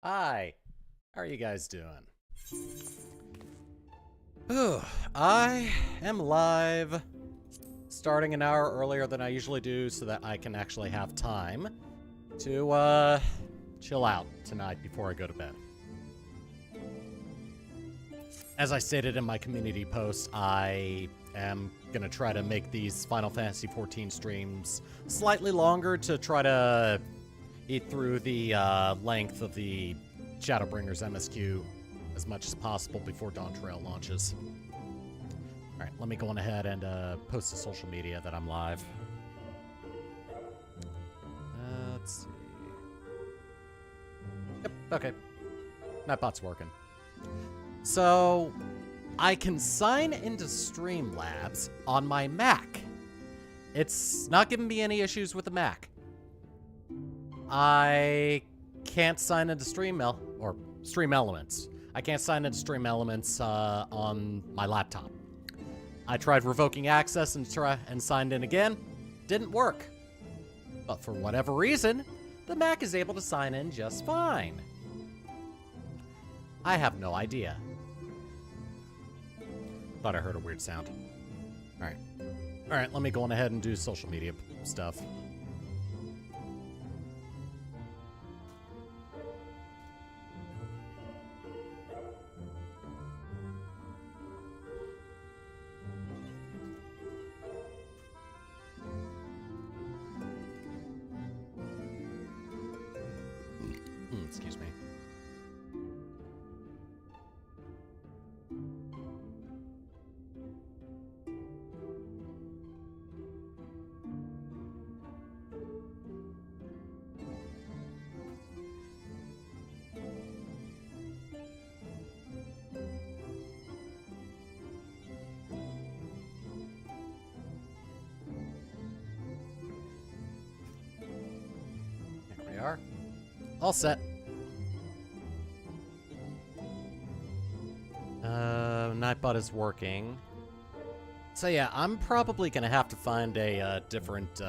Hi, how are you guys doing? Ooh, I am live, starting an hour earlier than I usually do so that I can actually have time to, chill out tonight before I go to bed. As I stated in my community post, I am gonna try to make these Final Fantasy XIV streams slightly longer to try to eat through the length of the Shadowbringers MSQ as much as possible before Dawn Trail launches. Alright, let me go on ahead and post to social media that I'm live. Let's see. Yep, okay. Nightbot's working. So, I can sign into Streamlabs on my Mac. It's not giving me any issues with the Mac. I can't sign into Stream Elements. I can't sign into Stream Elements on my laptop. I tried revoking access and signed in again. Didn't work. But for whatever reason, the Mac is able to sign in just fine. I have no idea. Thought I heard a weird sound. Alright. Alright, let me go on ahead and do social media stuff. Excuse me. There we are. All set. Nightbot is working. So yeah, I'm probably gonna have to find a different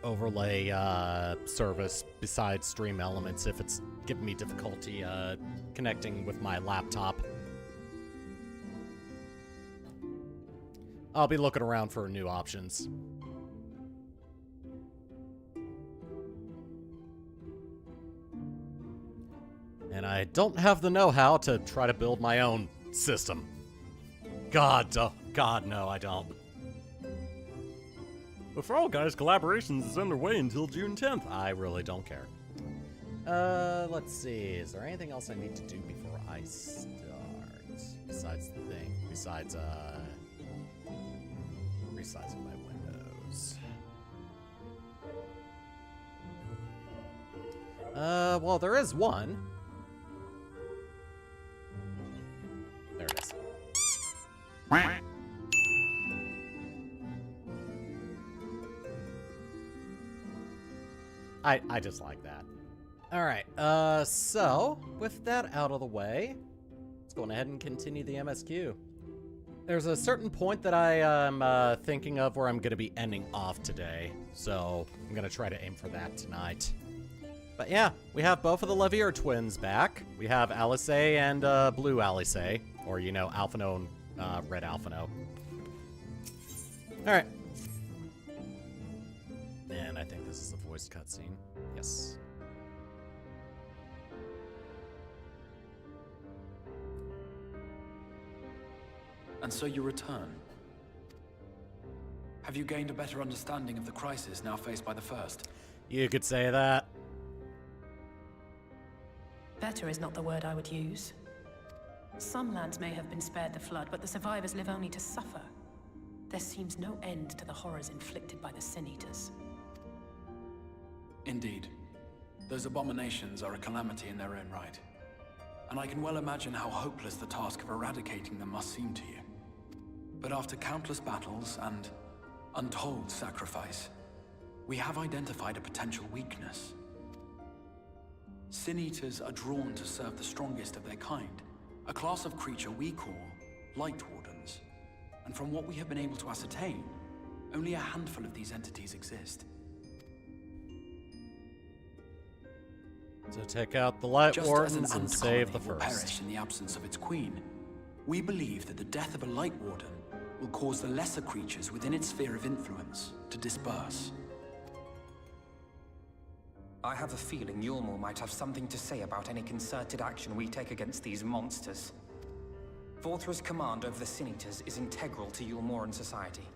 overlay service besides Stream Elements if it's giving me difficulty connecting with my laptop. I'll be looking around for new options. And I don't have the know-how to try to build my own system. God no, I don't. But for all guys, collaborations is underway until June 10th. I really don't care. Let's see. Is there anything else I need to do before I start? Besides the thing. Besides, resizing my windows. Well, there is one. There it is. I just like that. Alright, so, with that out of the way, let's go ahead and continue the MSQ. There's a certain point that I am thinking of where I'm going to be ending off today, so I'm going to try to aim for that tonight. But yeah, we have both of the Levier twins back. We have Alice and Blue Alice, or, you know, Alphino and Red Alphino. Alright. And I think this is a voiced cutscene. Yes. And so you return. Have you gained a better understanding of the crisis now faced by the First? You could say that. Better is not the word I would use. Some lands may have been spared the flood, but the survivors live only to suffer. There seems no end to the horrors inflicted by the Sin Eaters. Indeed. Those abominations are a calamity in their own right. And I can well imagine how hopeless the task of eradicating them must seem to you. But after countless battles and untold sacrifice, we have identified a potential weakness. Sin Eaters are drawn to serve the strongest of their kind, a class of creature we call Light Wardens. And from what we have been able to ascertain, only a handful of these entities exist. So take out the Light Just as an Wardens and ant save the colony will first. perish in the absence of its queen, we believe that the death of a Light Warden will cause the lesser creatures within its sphere of influence to disperse. I have a feeling Yulmor might have something to say about any concerted action we take against these monsters. Vorthra's command over the Sin Eaters is integral to Yulmoran society.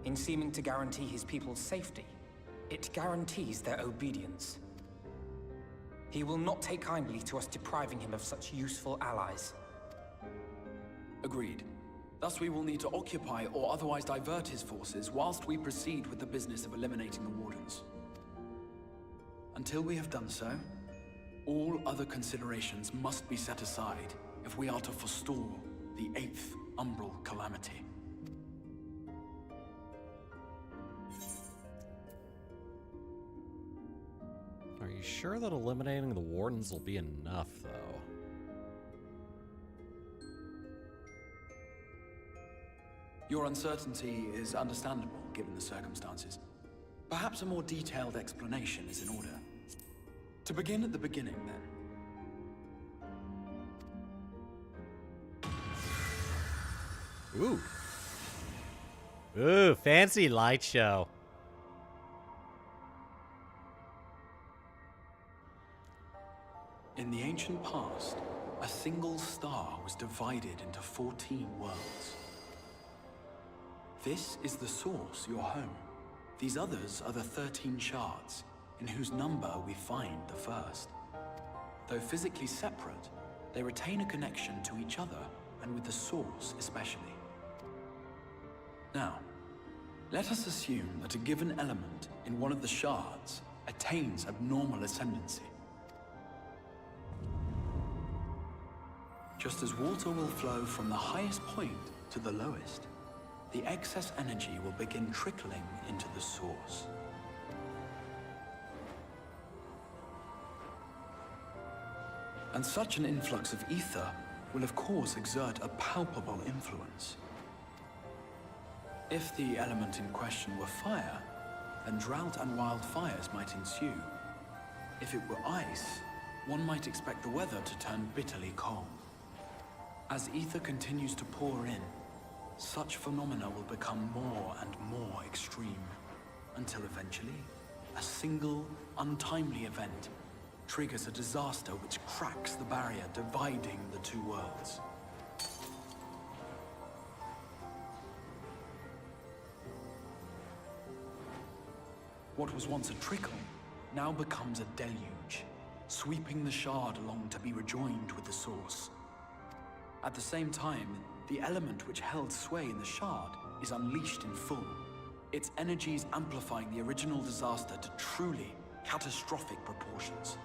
In seeming to guarantee his people's safety, it guarantees their obedience. He will not take kindly to us depriving him of such useful allies. Agreed. Thus we will need to occupy or otherwise divert his forces whilst we proceed with the business of eliminating the Wardens. Until we have done so, all other considerations must be set aside if we are to forestall the 8th Umbral Calamity. Are you sure that eliminating the Wardens will be enough, though? Your uncertainty is understandable, given the circumstances. Perhaps a more detailed explanation is in order. To begin at the beginning, then. Ooh. Ooh, fancy light show. In the ancient past, a single star was divided into 14 worlds. This is the source, your home. These others are the 13 shards, in whose number we find the first. Though physically separate, they retain a connection to each other, and with the source especially. Now, let us assume that a given element in one of the shards attains abnormal ascendancy. Just as water will flow from the highest point to the lowest, the excess energy will begin trickling into the source. And such an influx of ether will of course exert a palpable influence. If the element in question were fire, then drought and wildfires might ensue. If it were ice, one might expect the weather to turn bitterly cold. As ether continues to pour in, such phenomena will become more and more extreme, until eventually, a single, untimely event triggers a disaster which cracks the barrier dividing the two worlds. What was once a trickle now becomes a deluge, sweeping the shard along to be rejoined with the source. At the same time, the element which held sway in the shard is unleashed in full, its energies amplifying the original disaster to truly catastrophic proportions.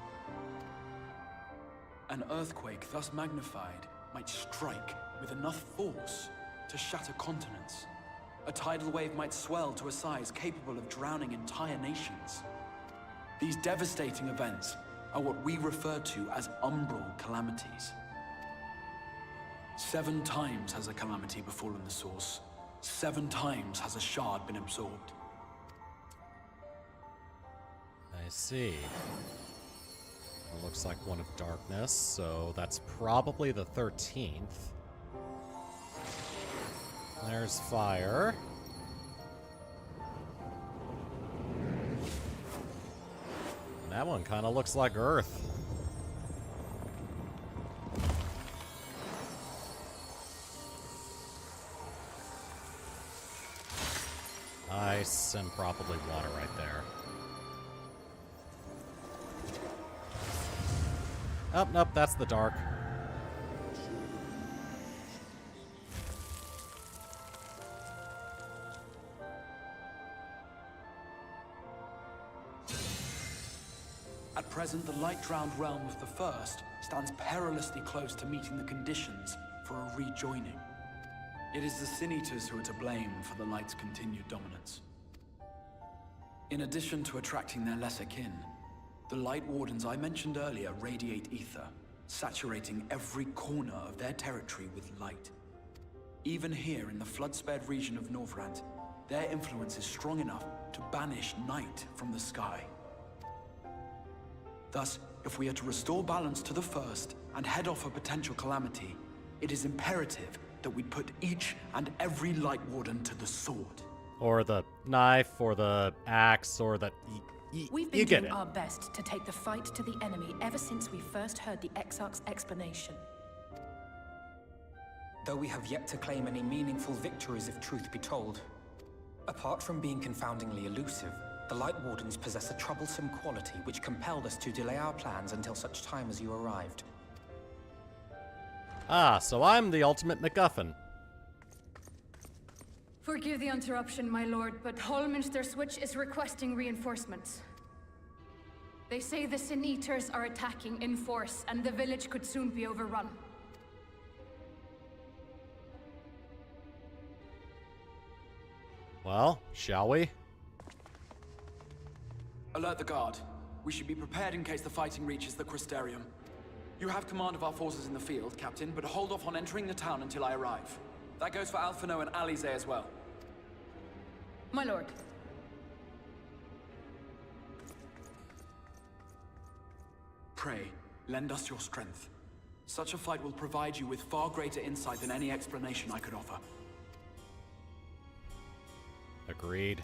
An earthquake thus magnified might strike with enough force to shatter continents. A tidal wave might swell to a size capable of drowning entire nations. These devastating events are what we refer to as umbral calamities. 7 times has a calamity befallen the source. 7 times has a shard been absorbed. I see. It looks like one of darkness, so that's probably the 13th. There's fire. And that one kind of looks like earth. Ice and probably water right there. Oh, nope, that's the dark. At present, the light-drowned realm of the First stands perilously close to meeting the conditions for a rejoining. It is the Sin Eaters who are to blame for the Light's continued dominance. In addition to attracting their lesser kin, the Light Wardens I mentioned earlier radiate ether, saturating every corner of their territory with light. Even here in the flood-spared region of Norvrant, their influence is strong enough to banish night from the sky. Thus, if we are to restore balance to the First and head off a potential calamity, it is imperative that we put each and every Light Warden to the sword. Or the knife, or the axe, or the... We've you been get doing it. our best to take the fight to the enemy ever since we first heard the Exarch's explanation. Though we have yet to claim any meaningful victories if truth be told. Apart from being confoundingly elusive, the Light Wardens possess a troublesome quality which compelled us to delay our plans until such time as you arrived. Ah, so I'm the ultimate MacGuffin. Forgive the interruption, my lord, but Hallminster Switch is requesting reinforcements. They say the Sin Eaters are attacking in force, and the village could soon be overrun. Well, shall we? Alert the guard. We should be prepared in case the fighting reaches the Crystarium. You have command of our forces in the field, Captain, but hold off on entering the town until I arrive. That goes for Alphino and Alize as well. My lord. Pray, lend us your strength. Such a fight will provide you with far greater insight than any explanation I could offer. Agreed.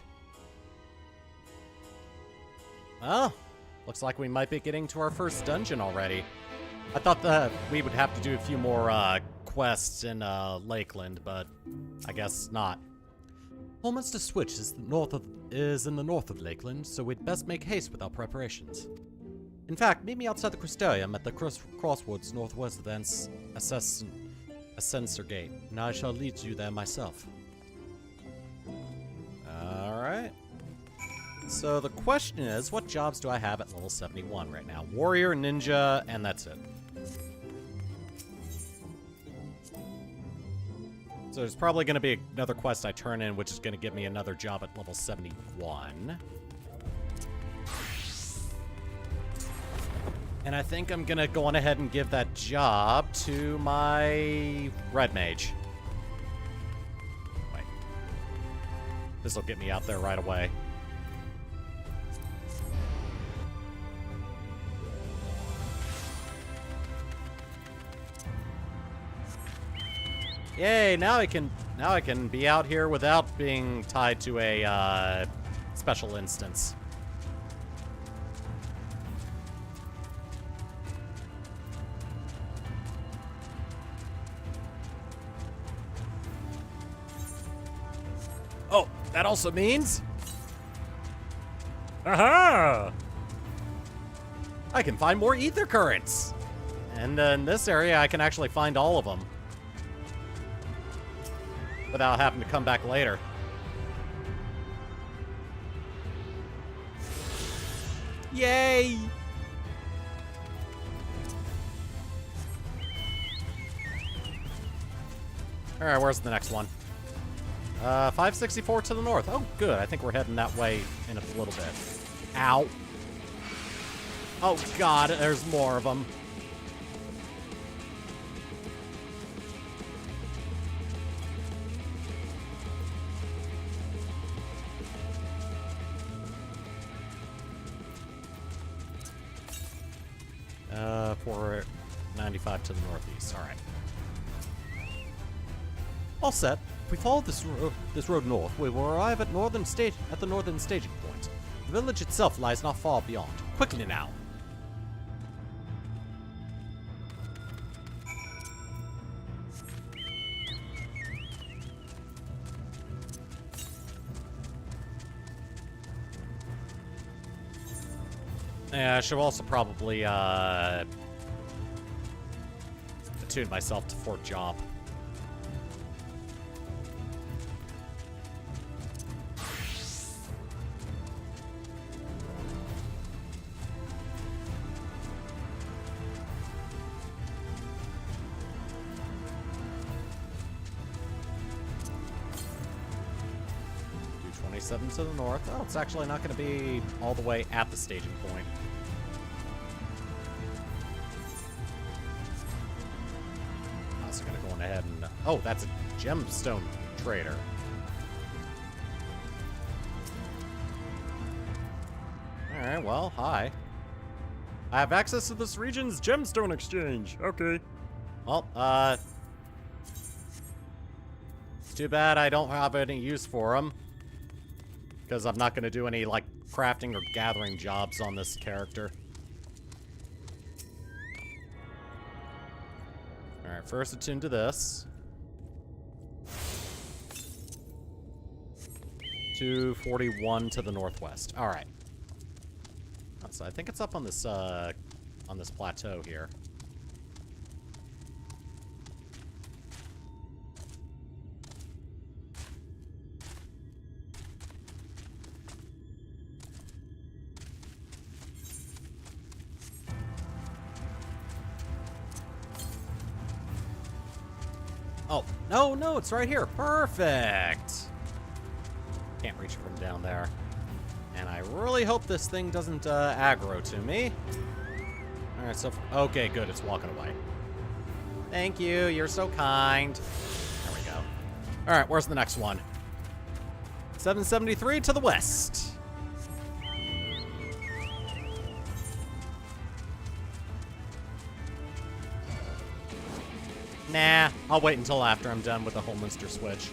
Well, looks like we might be getting to our first dungeon already. I thought that we would have to do a few more quests in Lakeland, but I guess not. Hallminster Switch is in the north of Lakeland, so we'd best make haste with our preparations. In fact, meet me outside the Crystarium at the crossroads northwest of the Ascensor Gate, and I shall lead you there myself. Alright. So the question is, what jobs do I have at level 71 right now? Warrior, ninja, and that's it. So there's probably going to be another quest I turn in, which is going to give me another job at level 71. And I think I'm going to go on ahead and give that job to my red mage. Wait. This will get me out there right away. Yay, now I can be out here without being tied to a special instance. Oh, that also means... Aha! I can find more ether currents! And in this area, I can actually find all of them. Without having to come back later. Yay! Alright, where's the next one? 564 to the north. Oh, good. I think we're heading that way in a little bit. Ow. Oh, God, there's more of them. For 95 to the northeast. All right. All set. If we follow this road north, we will arrive at the northern staging point. The village itself lies not far beyond. Quickly now. Yeah, I should also probably attune myself to Fort Job. Do 27 to the north. Oh, it's actually not going to be all the way at the staging point. Ahead and oh, that's a gemstone trader. All right, well, hi. I have access to this region's gemstone exchange. Okay. Well, it's too bad I don't have any use for them. Because I'm not going to do any, like, crafting or gathering jobs on this character. Alright, first attune to this. 241 to the northwest. Alright. So I think it's up on this plateau here. Oh, no, it's right here. Perfect. Can't reach it from down there. And I really hope this thing doesn't aggro to me. Alright, so... Okay, good, it's walking away. Thank you, you're so kind. There we go. Alright, where's the next one? 773 to the west. Nah, I'll wait until after I'm done with the Holminster switch.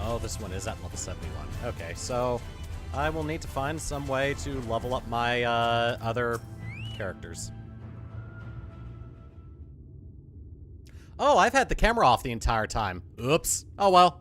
Oh, this one is at level 71. Okay, so I will need to find some way to level up my other characters. Oh, I've had the camera off the entire time. Oops. Oh well.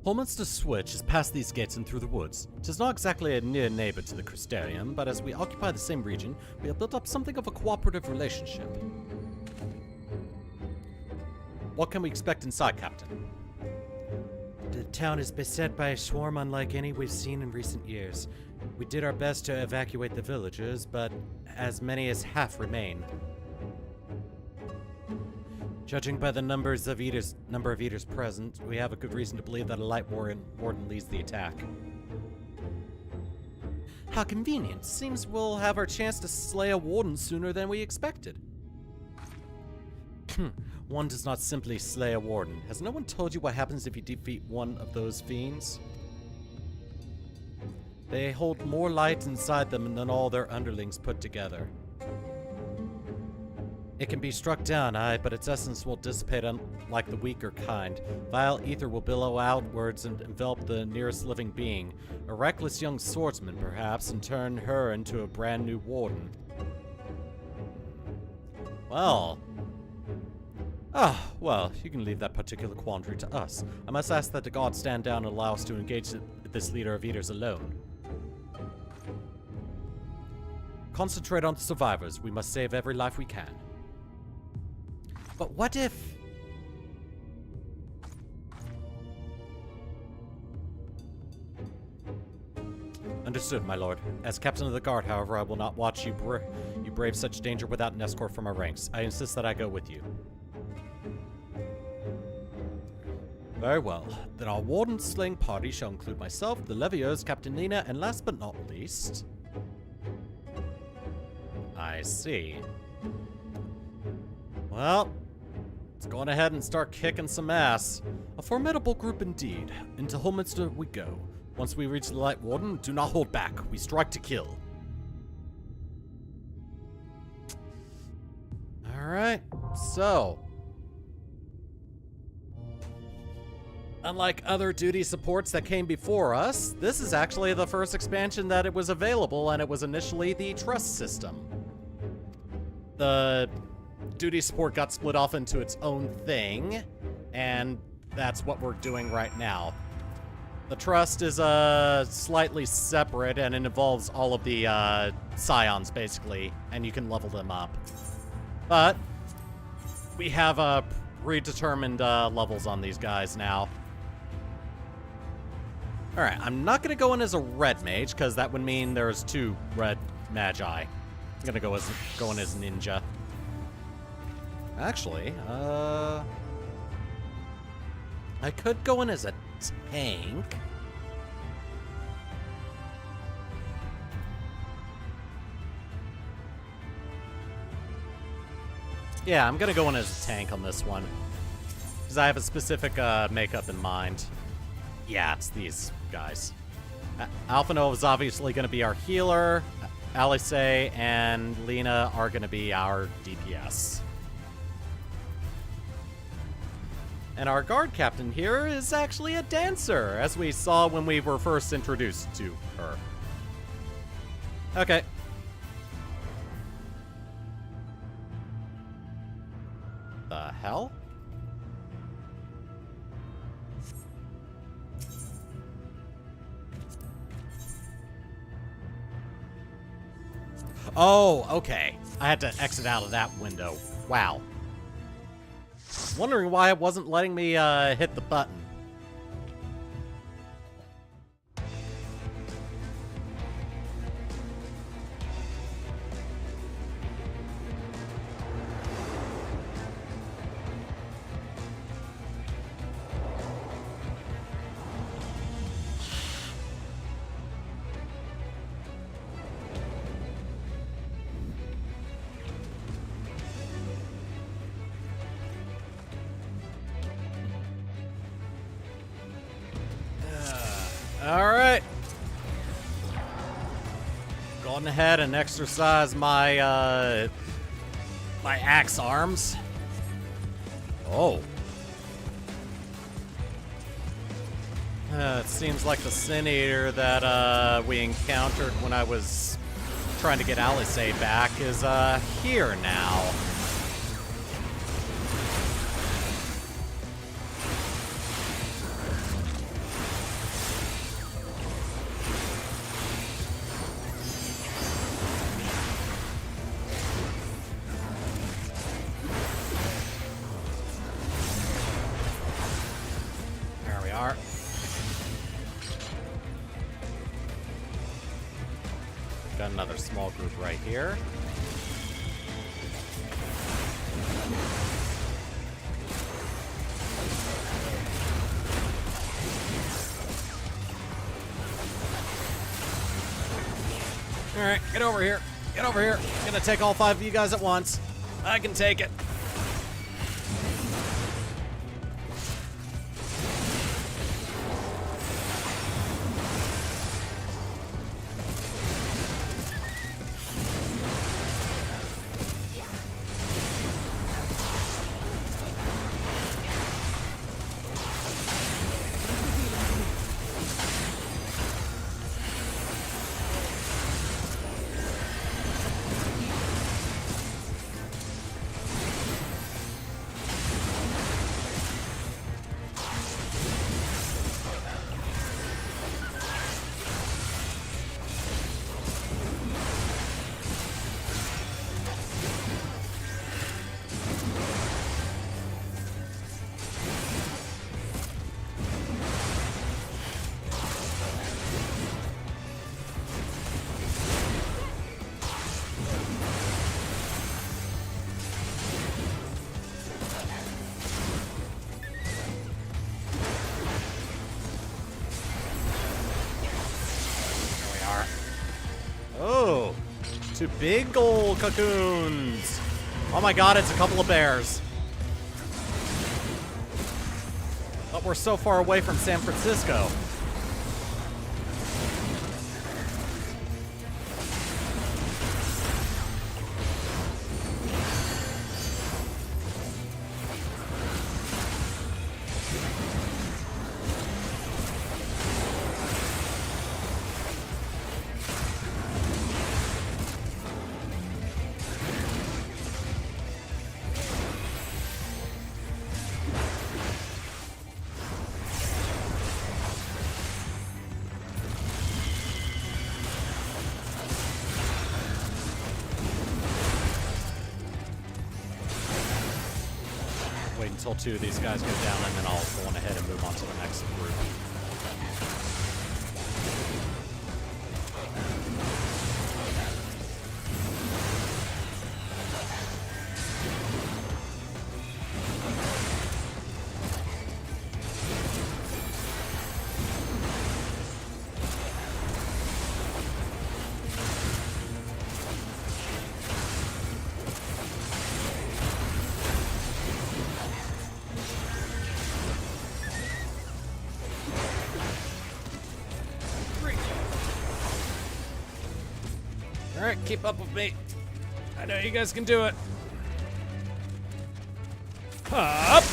Holminster Switch is past these gates and through the woods. 'Tis not exactly a near neighbor to the Crystarium, but as we occupy the same region, we have built up something of a cooperative relationship. What can we expect inside, Captain? The town is beset by a swarm unlike any we've seen in recent years. We did our best to evacuate the villagers, but as many as half remain. Judging by the number of eaters present, we have a good reason to believe that a light warden leads the attack. How convenient. Seems we'll have our chance to slay a warden sooner than we expected. One does not simply slay a warden. Has no one told you what happens if you defeat one of those fiends? They hold more light inside them than all their underlings put together. It can be struck down, aye, but its essence will dissipate unlike the weaker kind. Vile ether will billow outwards and envelop the nearest living being. A reckless young swordsman, perhaps, and turn her into a brand new warden. Well... well, you can leave that particular quandary to us. I must ask that the gods stand down and allow us to engage this leader of eaters alone. Concentrate on the survivors. We must save every life we can. But what if... Understood, my lord. As captain of the guard, however, I will not watch you brave such danger without an escort from our ranks. I insist that I go with you. Very well. Then our warden slaying party shall include myself, the Levios, Captain Nina, and last but not least... I see. Well... let's go on ahead and start kicking some ass. A formidable group indeed. Into Holminster we go. Once we reach the Light Warden, do not hold back. We strike to kill. Alright, so... unlike other duty supports that came before us, this is actually the first expansion that it was available, and it was initially the trust system. The... duty support got split off into its own thing, and that's what we're doing right now. The Trust is slightly separate, and it involves all of the scions, basically, and you can level them up. But we have predetermined levels on these guys now. Alright, I'm not going to go in as a red mage, because that would mean there's 2 red magi. I'm going to go in as ninja. Actually, I could go in as a tank. Yeah, I'm gonna go in as a tank on this one. Because I have a specific makeup in mind. Yeah, it's these guys. Alphino is obviously gonna be our healer. Alice and Lena are gonna be our DPS. And our guard captain here is actually a dancer, as we saw when we were first introduced to her. Okay. The hell? Oh, okay. I had to exit out of that window. Wow. Wondering why it wasn't letting me hit the button. Alright. Go on ahead and exercise my, my axe arms. Oh. It seems like the Sin Eater that, we encountered when I was trying to get Alice back is, here now. Got another small group right here. Alright, get over here. Get over here. I'm gonna take all 5 of you guys at once. I can take it. Oh, 2 big old cocoons. Oh my god, it's a couple of bears. But we're so far away from San Francisco. until 2 of these guys go down, and then I'll go on ahead and move on to the next group. Alright, keep up with me. I know you guys can do it. Up!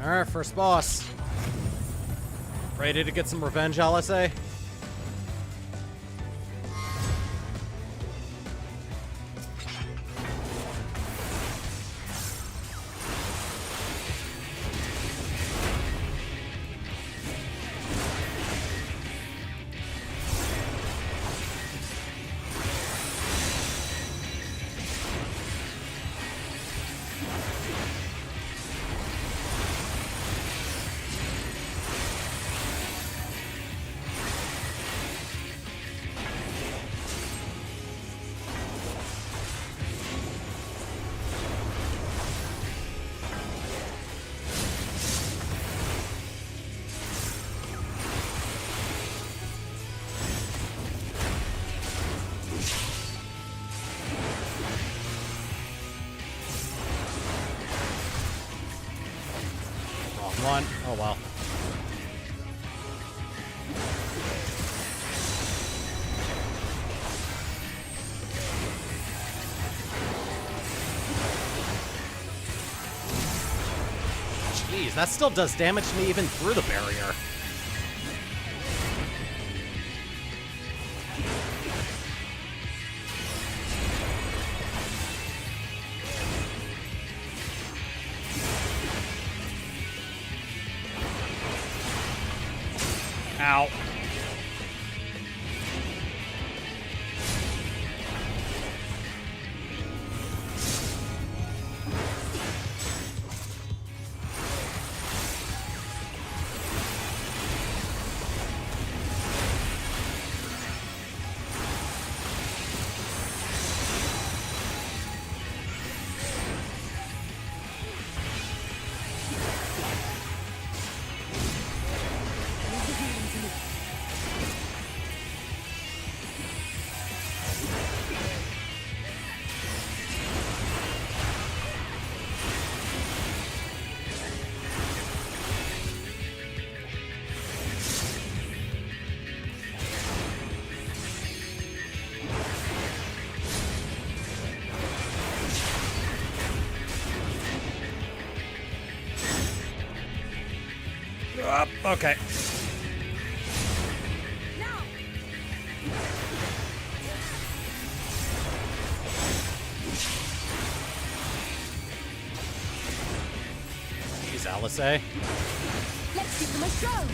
Alright, first boss. Ready to get some revenge, LSA? One. Oh well. Jeez, that still does damage to me even through the barrier. Ow. Okay. Jeez, Alice. Let's give them a show!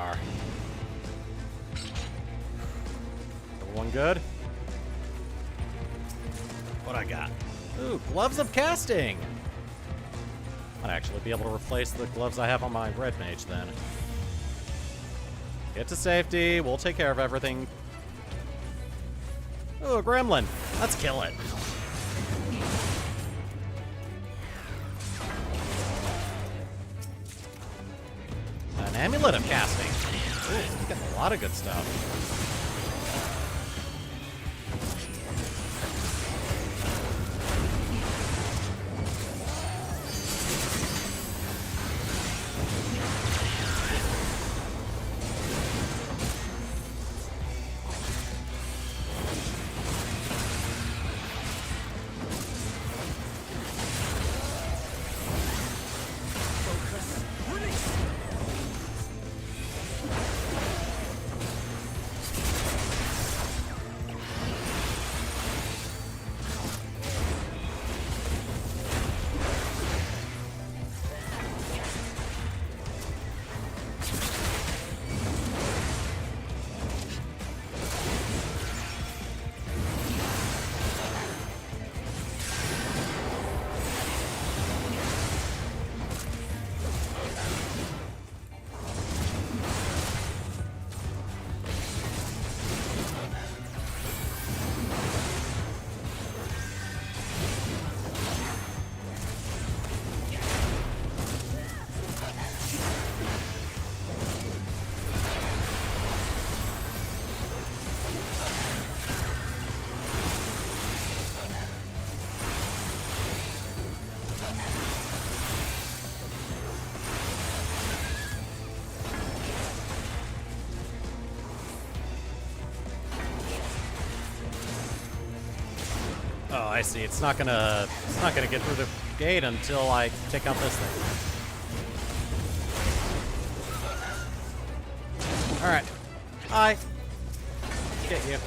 are. Everyone good? What I got? Ooh, gloves of casting! Might actually be able to replace the gloves I have on my red mage then. Get to safety, we'll take care of everything. Ooh, a gremlin. Let's kill it. An amulet of casting. Ooh, we got a lot of good stuff. Oh, I see. It's not gonna get through the gate until I take out this thing. All right. Hi. Get you.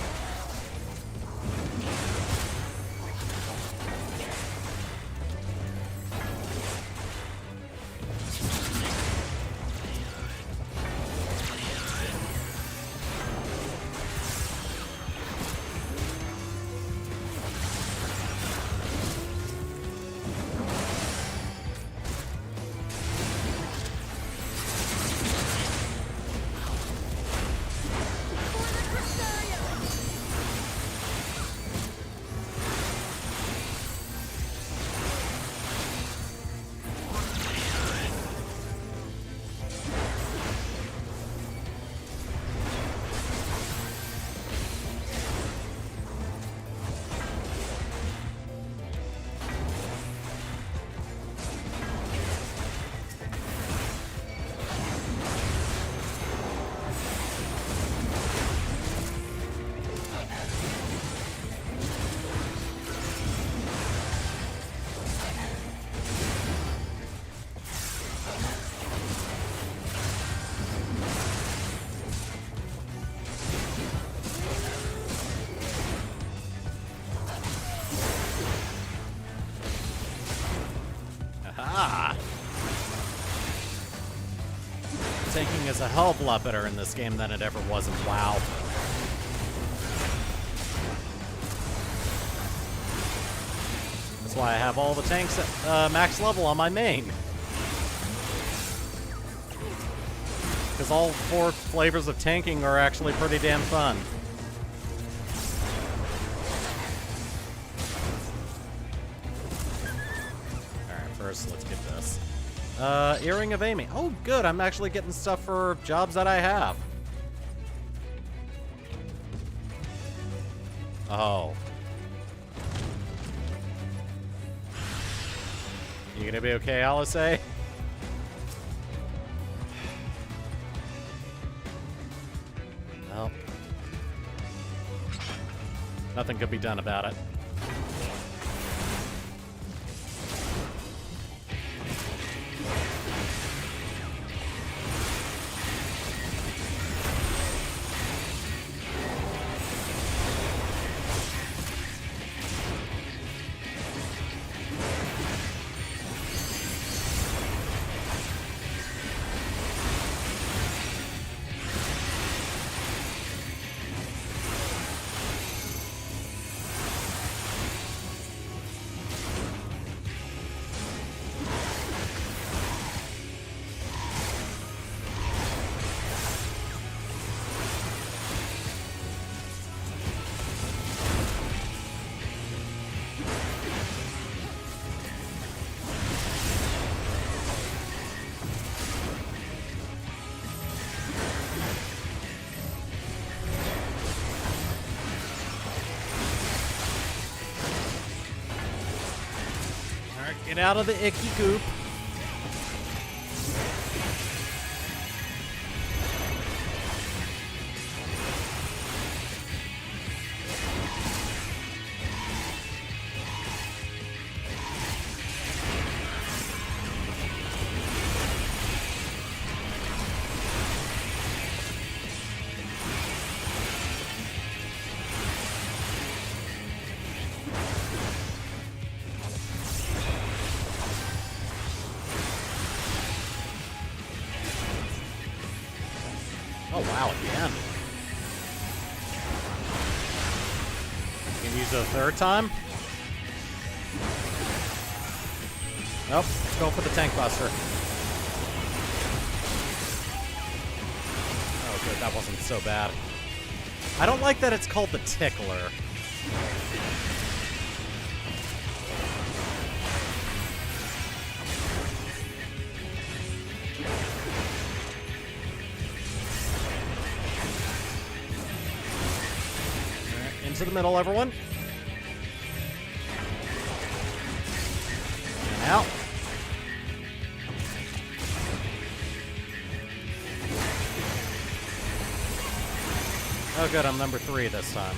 Tanking is a hell of a lot better in this game than it ever was in WoW. That's why I have all the tanks at max level on my main. Because all 4 flavors of tanking are actually pretty damn fun. Alright, first let's get this. Earring of Aiming. Oh, good. I'm actually getting stuff for jobs that I have. Oh. You gonna be okay, Alice? Well. Nothing could be done about it. Get out of the icky goop. Oh wow, again. You can use it a third time? Nope, let's go for the tank buster. Oh good, that wasn't so bad. I don't like that it's called the tickler. To the middle, everyone. And out. Oh good, I'm number 3 this time.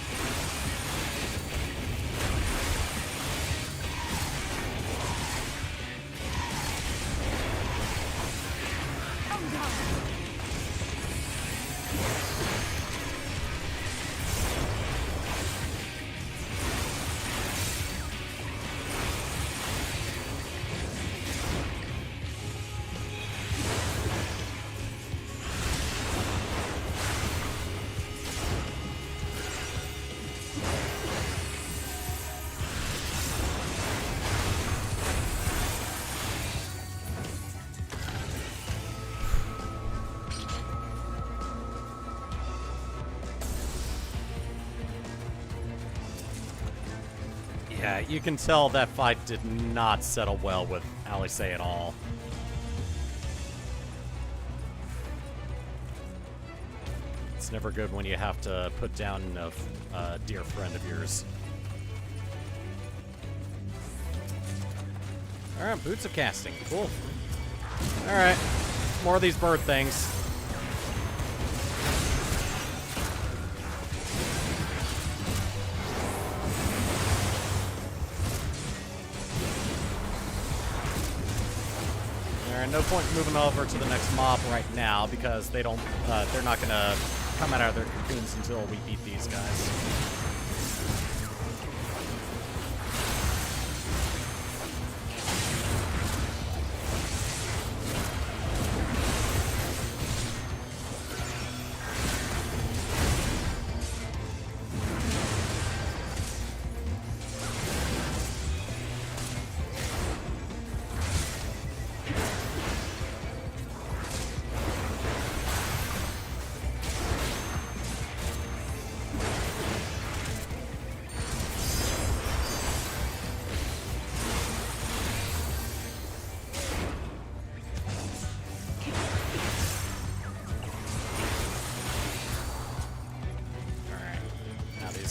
Yeah, you can tell that fight did not settle well with Alice at all. It's never good when you have to put down a dear friend of yours. Alright, Boots of Casting. Cool. Alright, more of these bird things. No point moving over to the next mob right now because they don't. They're not gonna come out of their cocoons until we beat these guys.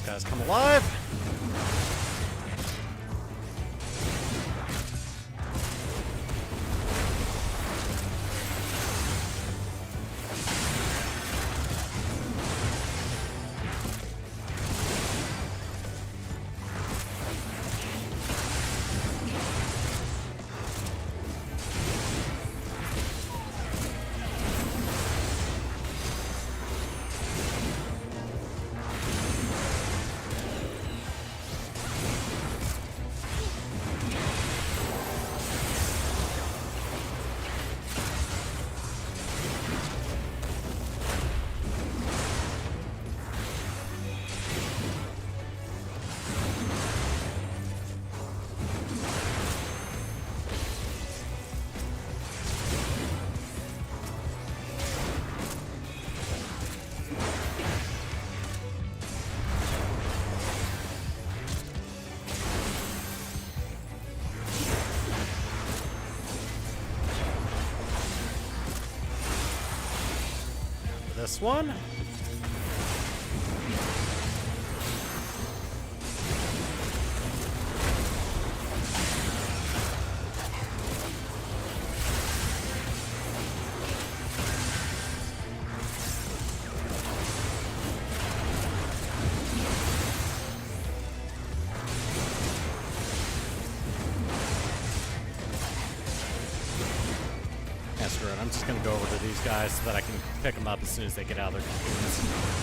Guys come alive. This one. just gonna go over to these guys so that I can pick them up as soon as they get out of their cocoons.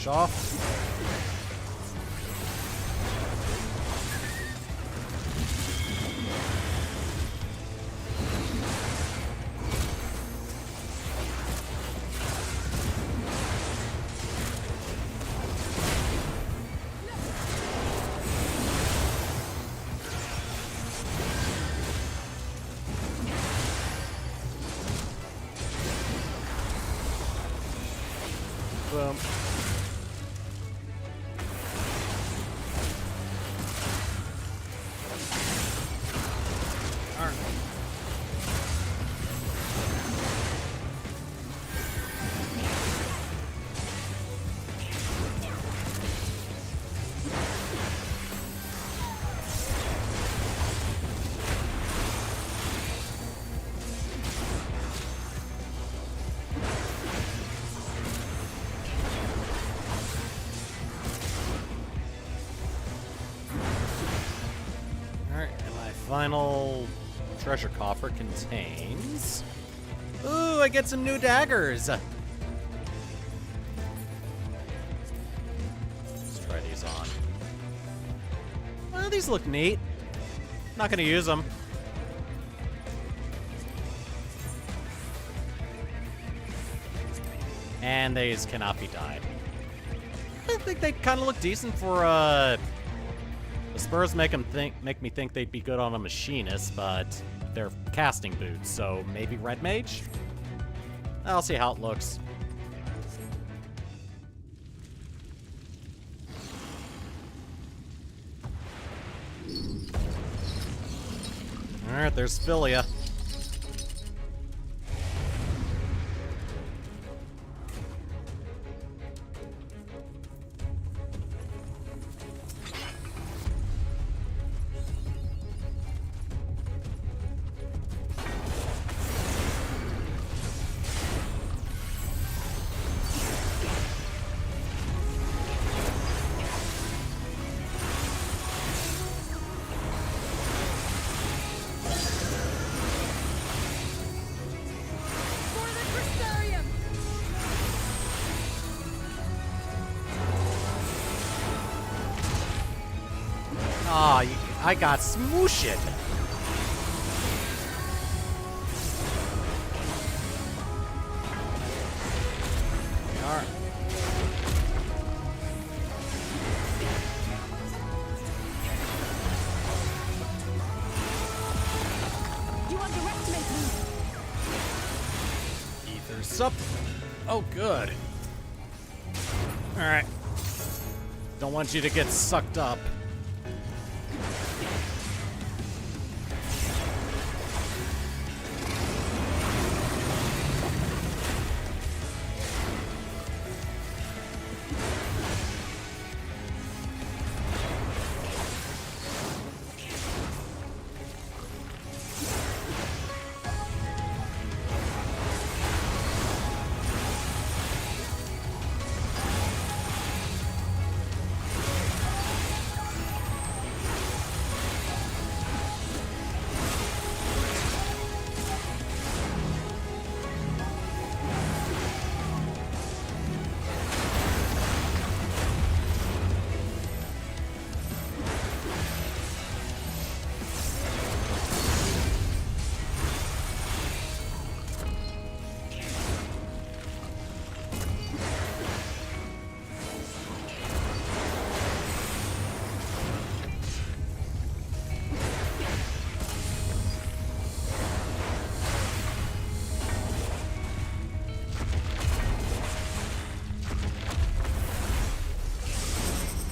Off. Boom. Final treasure coffer contains... Ooh, I get some new daggers! Let's try these on. Well, these look neat. Not gonna use them. And these cannot be dyed. I think they kind of look decent for, the spurs make me think they'd be good on a machinist, but they're casting boots, so maybe red mage? I'll see how it looks. Alright, there's Philia. Aw, I got smooshed. Alright. You underestimate me. Ether's up. Oh, good. Alright. Don't want you to get sucked up.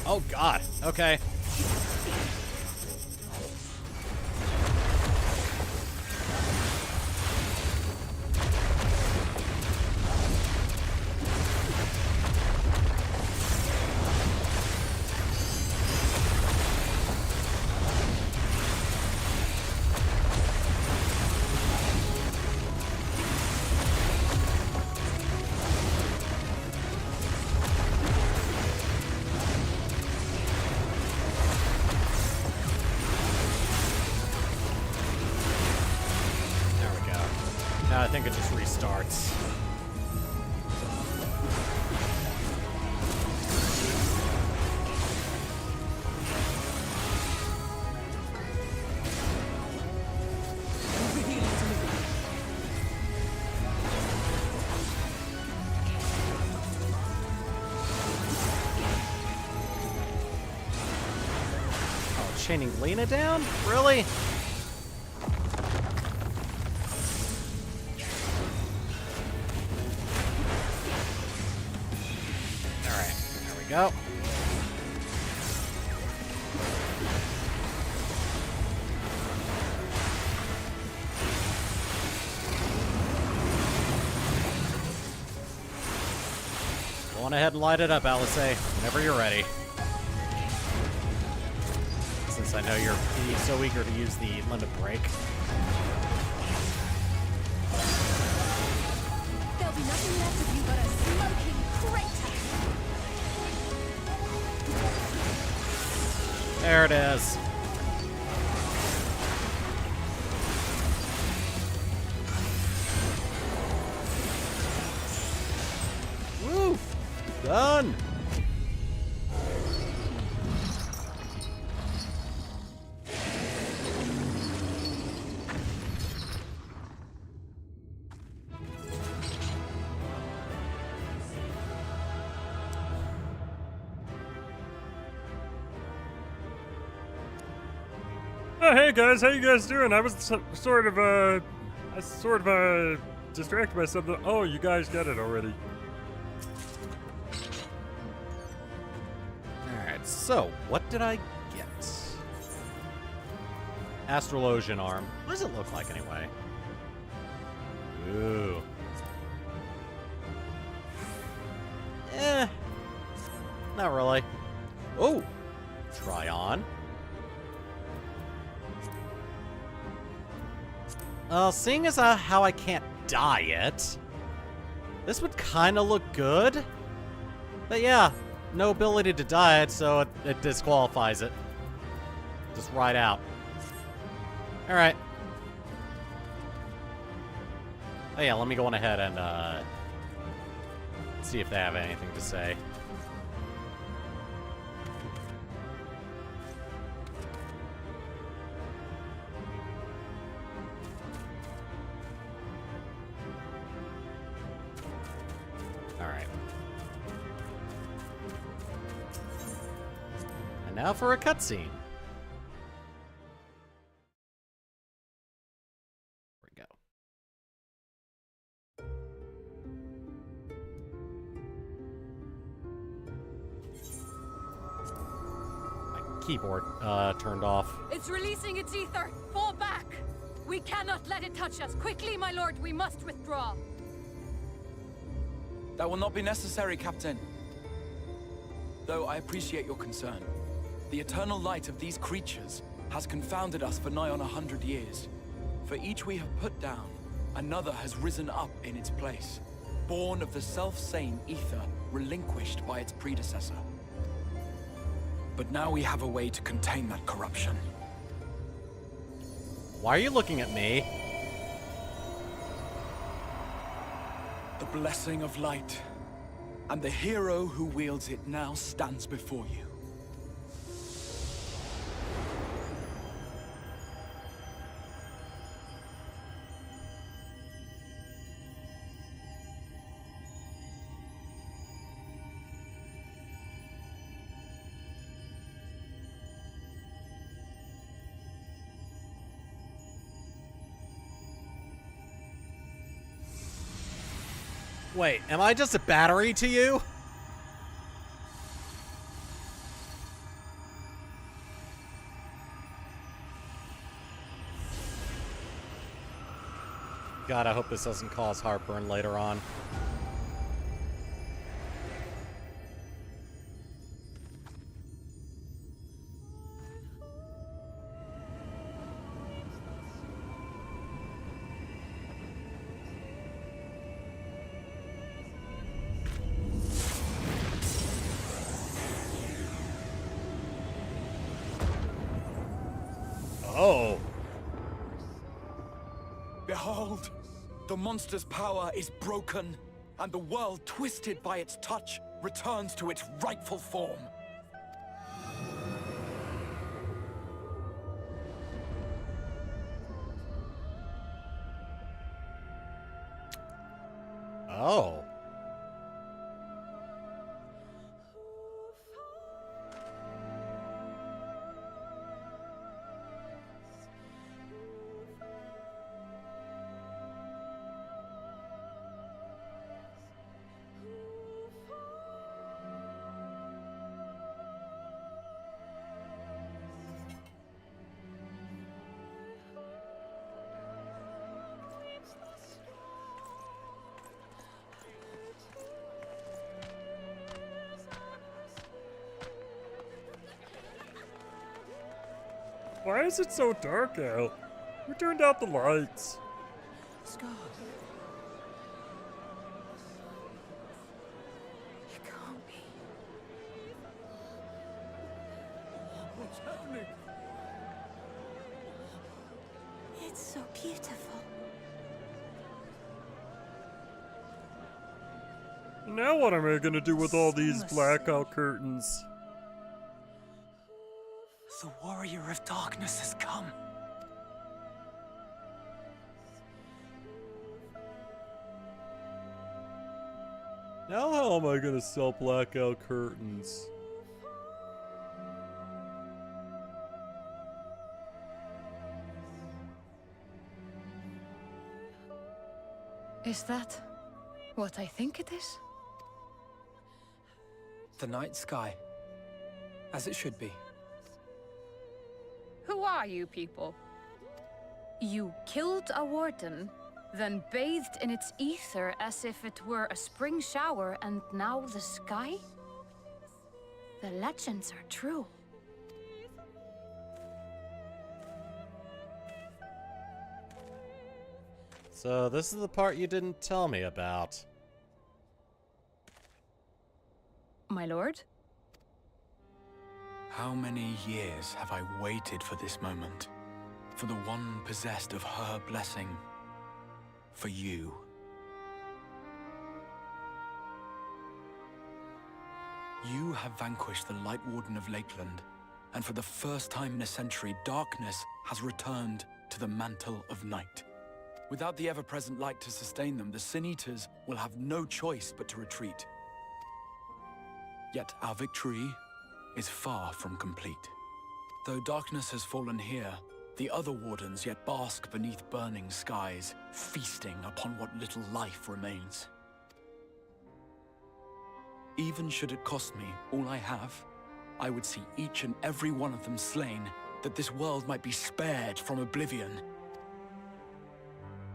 Oh god, okay. think it just restarts. Chaining Lena down? Really? Alright, there we go. Go on ahead and light it up, Alice, whenever you're ready. Since I know you're so eager to use the limit break. There'll be nothing left of you but a smoking crater. There it is. Woo! Done! Oh, hey guys, how you guys doing? I was sort of distracted by something. Oh, you guys got it already. Alright, so, what did I get? Astrologian arm. What does it look like anyway? Ooh. Not really. Oh! Try on. Seeing as how I can't dye it, this would kind of look good. But yeah, no ability to dye it, so it disqualifies it. Just right out. Alright. Oh yeah, let me go on ahead and see if they have anything to say. Alright. And now for a cutscene. Here we go. My keyboard turned off. It's releasing its ether. Fall back. We cannot let it touch us. Quickly, my lord, we must withdraw. That will not be necessary, Captain. Though I appreciate your concern. The eternal light of these creatures has confounded us for nigh on 100 years. For each we have put down, another has risen up in its place, born of the self-same ether relinquished by its predecessor. But now we have a way to contain that corruption. Why are you looking at me? The blessing of light, and the hero who wields it now stands before you. Wait, am I just a battery to you? God, I hope this doesn't cause heartburn later on. Oh. Behold, The monster's power is broken, and the world, twisted by its touch, returns to its rightful form. Oh. Why is it so dark out? Who turned out the lights? Scar. It can't be. What's happening? It's so beautiful. Now what am I gonna do with all these blackout curtains? The warrior of darkness has come. Now how am I gonna sell blackout curtains? Is that what I think it is? The night sky. As it should be. Who are you people? You killed a warden, then bathed in its ether as if it were a spring shower, and now the sky? The legends are true. So this is the part you didn't tell me about. My lord? How many years have I waited for this moment? For the one possessed of her blessing. For you. You have vanquished the Light Warden of Lakeland, and for the first time in a century, darkness has returned to the mantle of night. Without the ever-present light to sustain them, the Sin Eaters will have no choice but to retreat. Yet our victory is far from complete. Though darkness has fallen here, the other wardens yet bask beneath burning skies, feasting upon what little life remains. Even should it cost me all I have, I would see each and every one of them slain, that this world might be spared from oblivion.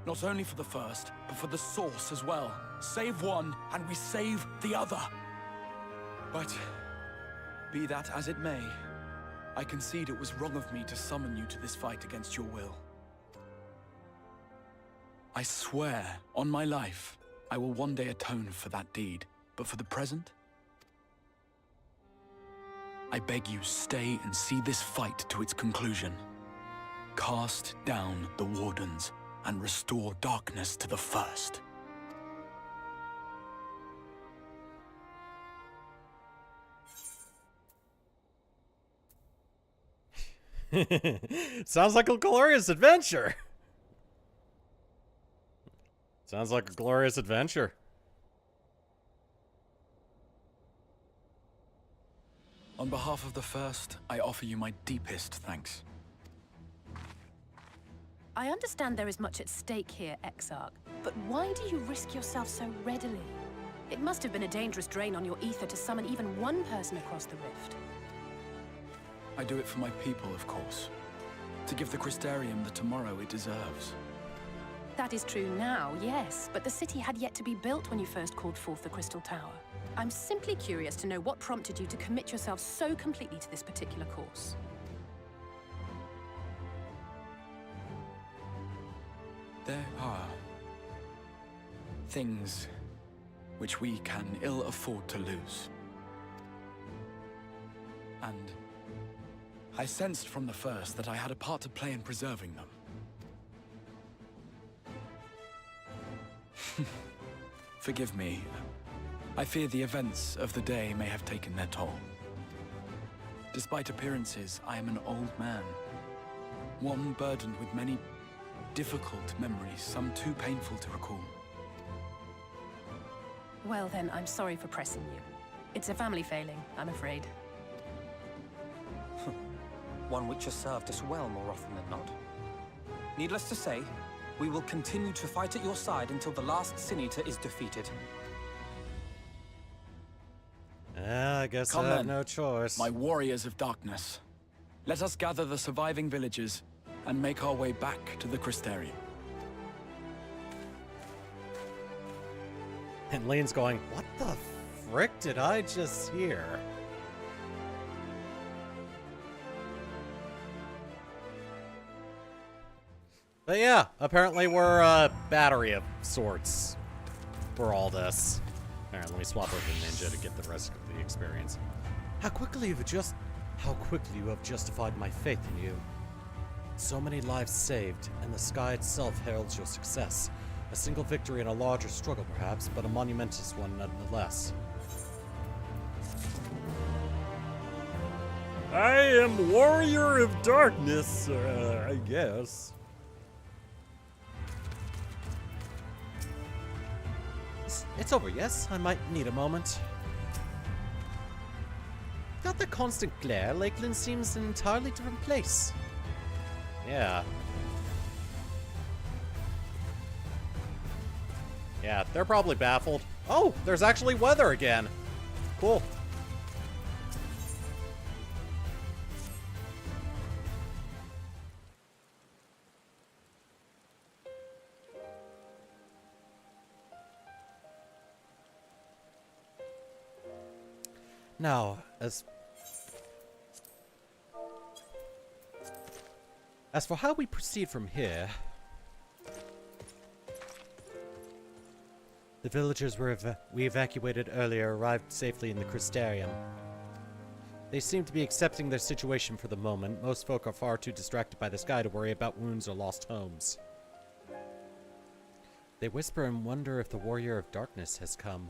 Not only for the first, but for the source as well. Save one, and we save the other. But be that as it may, I concede it was wrong of me to summon you to this fight against your will. I swear, on my life, I will one day atone for that deed. But for the present, I beg you stay and see this fight to its conclusion. Cast down the wardens and restore darkness to the first. Sounds like a glorious adventure. Sounds like a glorious adventure. On behalf of the first, I offer you my deepest thanks. I understand there is much at stake here, Exarch, but why do you risk yourself so readily? It must have been a dangerous drain on your ether to summon even one person across the rift. I do it for my people, of course. To give the Crystarium the tomorrow it deserves. That is true now, yes, but the city had yet to be built when you first called forth the Crystal Tower. I'm simply curious to know what prompted you to commit yourself so completely to this particular course. There are things which we can ill afford to lose. And I sensed from the first that I had a part to play in preserving them. Forgive me. I fear the events of the day may have taken their toll. Despite appearances, I am an old man. One burdened with many difficult memories, some too painful to recall. Well then, I'm sorry for pressing you. It's a family failing, I'm afraid. One which has served us well more often than not. Needless to say, we will continue to fight at your side until the last Sin Eater is defeated. I guess Come I have then, no choice. my warriors of darkness. Let us gather the surviving villagers and make our way back to the Crystarium. And Lane's going, what the frick did I just hear? But yeah, apparently we're a battery of sorts for all this. Alright, let me swap over to Ninja to get the rest of the experience. How quickly you have justified my faith in you. So many lives saved, and the sky itself heralds your success. A single victory in a larger struggle, perhaps, but a monumentous one nonetheless. I am Warrior of Darkness, I guess. It's over, yes? I might need a moment. Without the constant glare, Lakeland seems an entirely different place. Yeah. Yeah, they're probably baffled. Oh, there's actually weather again. Cool. Now, as for how we proceed from here, the villagers we evacuated earlier arrived safely in the Crystarium. They seem to be accepting their situation for the moment. Most folk are far too distracted by the sky to worry about wounds or lost homes. They whisper and wonder if the Warrior of Darkness has come.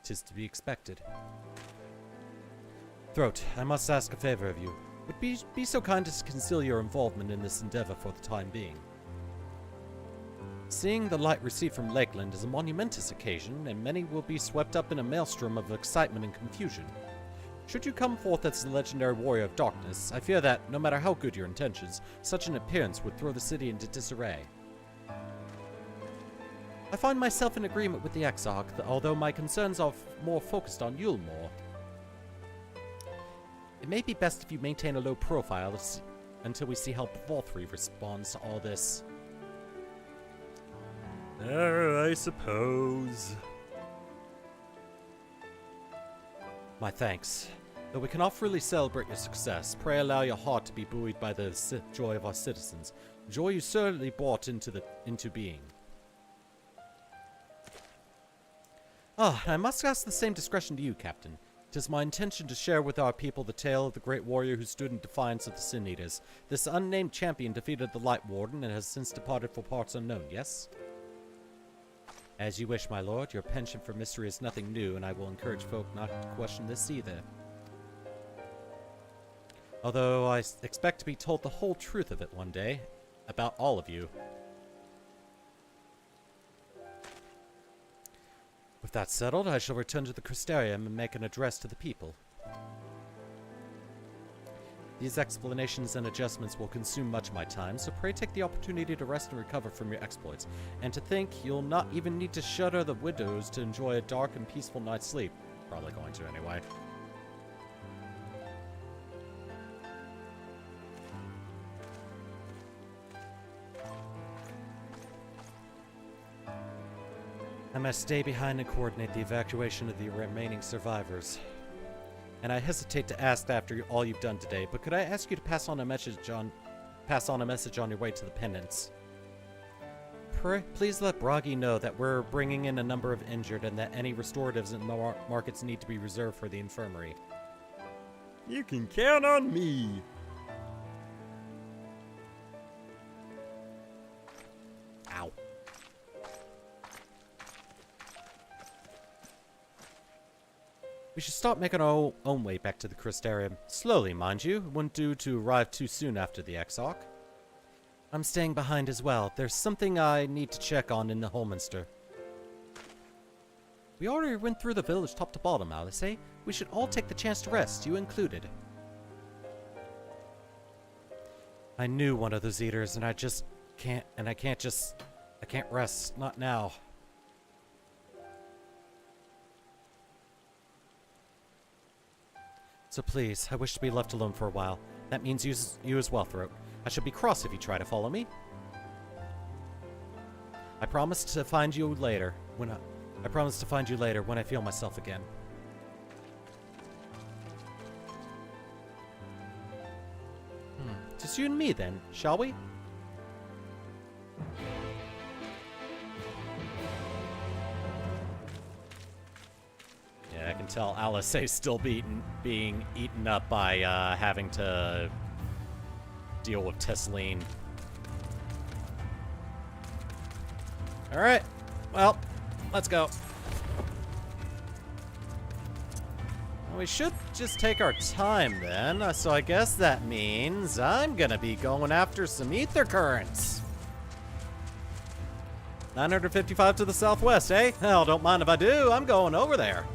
'Tis to be expected. Throat, I must ask a favor of you. Would be so kind as to conceal your involvement in this endeavor for the time being. Seeing the light received from Lakeland is a monumentous occasion, and many will be swept up in a maelstrom of excitement and confusion. Should you come forth as the legendary Warrior of Darkness, I fear that, no matter how good your intentions, such an appearance would throw the city into disarray. I find myself in agreement with the Exarch, although my concerns are more focused on Yulmore. It may be best if you maintain a low profile until we see how Valthree responds to all this. I suppose. My thanks. Though we cannot freely celebrate your success, pray allow your heart to be buoyed by the joy of our citizens. Joy you certainly brought into being. I must ask the same discretion to you, Captain. It is my intention to share with our people the tale of the great warrior who stood in defiance of the Sin Eaters. This unnamed champion defeated the Light Warden and has since departed for parts unknown, yes? As you wish, my lord. Your penchant for mystery is nothing new, and I will encourage folk not to question this either. Although I expect to be told the whole truth of it one day. About all of you. With that settled, I shall return to the Crystarium and make an address to the people. These explanations and adjustments will consume much of my time, so pray take the opportunity to rest and recover from your exploits. And to think, you'll not even need to shutter the windows to enjoy a dark and peaceful night's sleep. Probably going to anyway. I must stay behind and coordinate the evacuation of the remaining survivors. And I hesitate to ask after all you've done today, but could I ask you to pass on a message on your way to the penance? Please let Bragi know that we're bringing in a number of injured and that any restoratives and markets need to be reserved for the infirmary. You can count on me. Ow. We should start making our own way back to the Crystarium. Slowly, mind you. It wouldn't do to arrive too soon after the Exarch. I'm staying behind as well. There's something I need to check on in the Holminster. We already went through the village top to bottom, Alice, eh? We should all take the chance to rest, you included. I knew one of those eaters, and I can't rest. Not now. So please, I wish to be left alone for a while. That means you as well, Throat. I should be cross if you try to follow me. I promise to find you later when I feel myself again. Just you and me then, shall we? Yeah, I can tell Alice is still being eaten up by having to deal with Tesseline. Alright, well, let's go. We should just take our time then, so I guess that means I'm gonna be going after some ether currents. 955 to the southwest, eh? Hell, don't mind if I do, I'm going over there.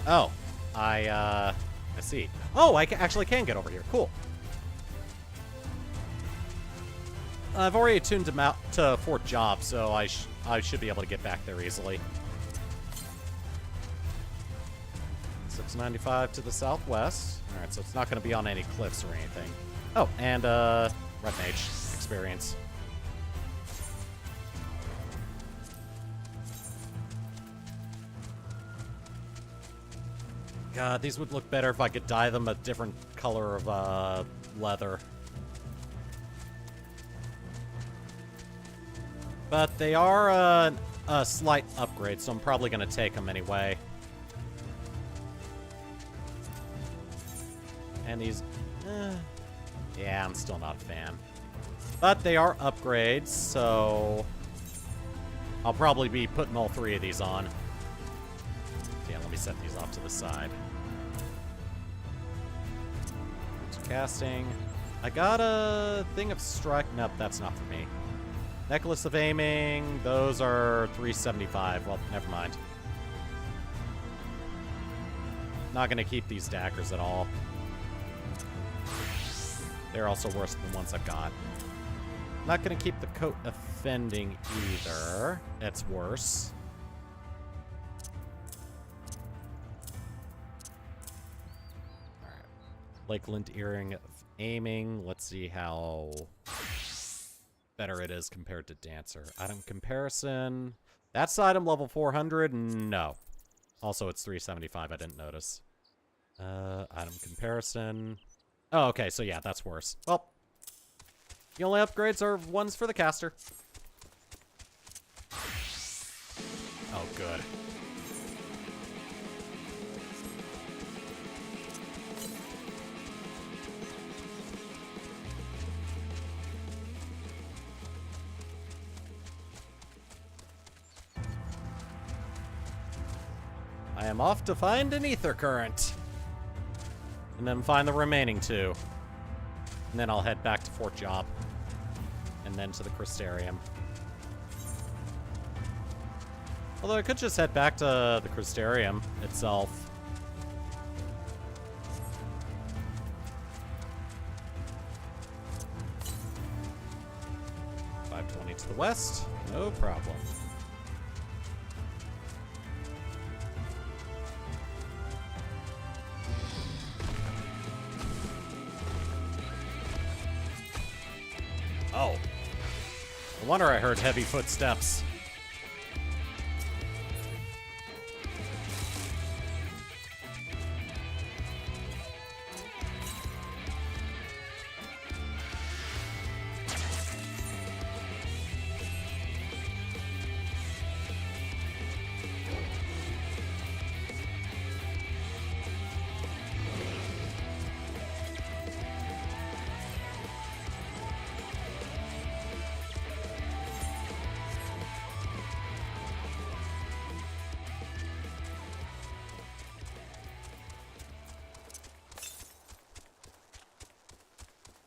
Oh, I see. Oh, I actually can get over here. Cool. I've already attuned him out to Fort Job, so I should be able to get back there easily. 695 to the southwest. Alright, so it's not going to be on any cliffs or anything. Oh, and, Red Mage experience. God, these would look better if I could dye them a different color of, leather. But they are, a slight upgrade, so I'm probably gonna take them anyway. And these, yeah, I'm still not a fan. But they are upgrades, so I'll probably be putting all three of these on. Yeah, let me set these off to the side. Casting. I got a thing of strike. Nope, that's not for me. Necklace of aiming. Those are 375. Well, never mind. Not gonna keep these daggers at all. They're also worse than the ones I've got. Not gonna keep the coat of fending either. That's worse. Lakeland Earring of Aiming. Let's see how better it is compared to Dancer. Item comparison. That's item level 400? No. Also, it's 375. I didn't notice. Item comparison. Oh, okay. So, yeah, that's worse. Well, the only upgrades are ones for the caster. Oh, good. I am off to find an ether current. And then find the remaining two. And then I'll head back to Fort Job. And then to the Crystarium. Although I could just head back to the Crystarium itself. $520 to the west. No problem. Oh. No wonder I heard heavy footsteps.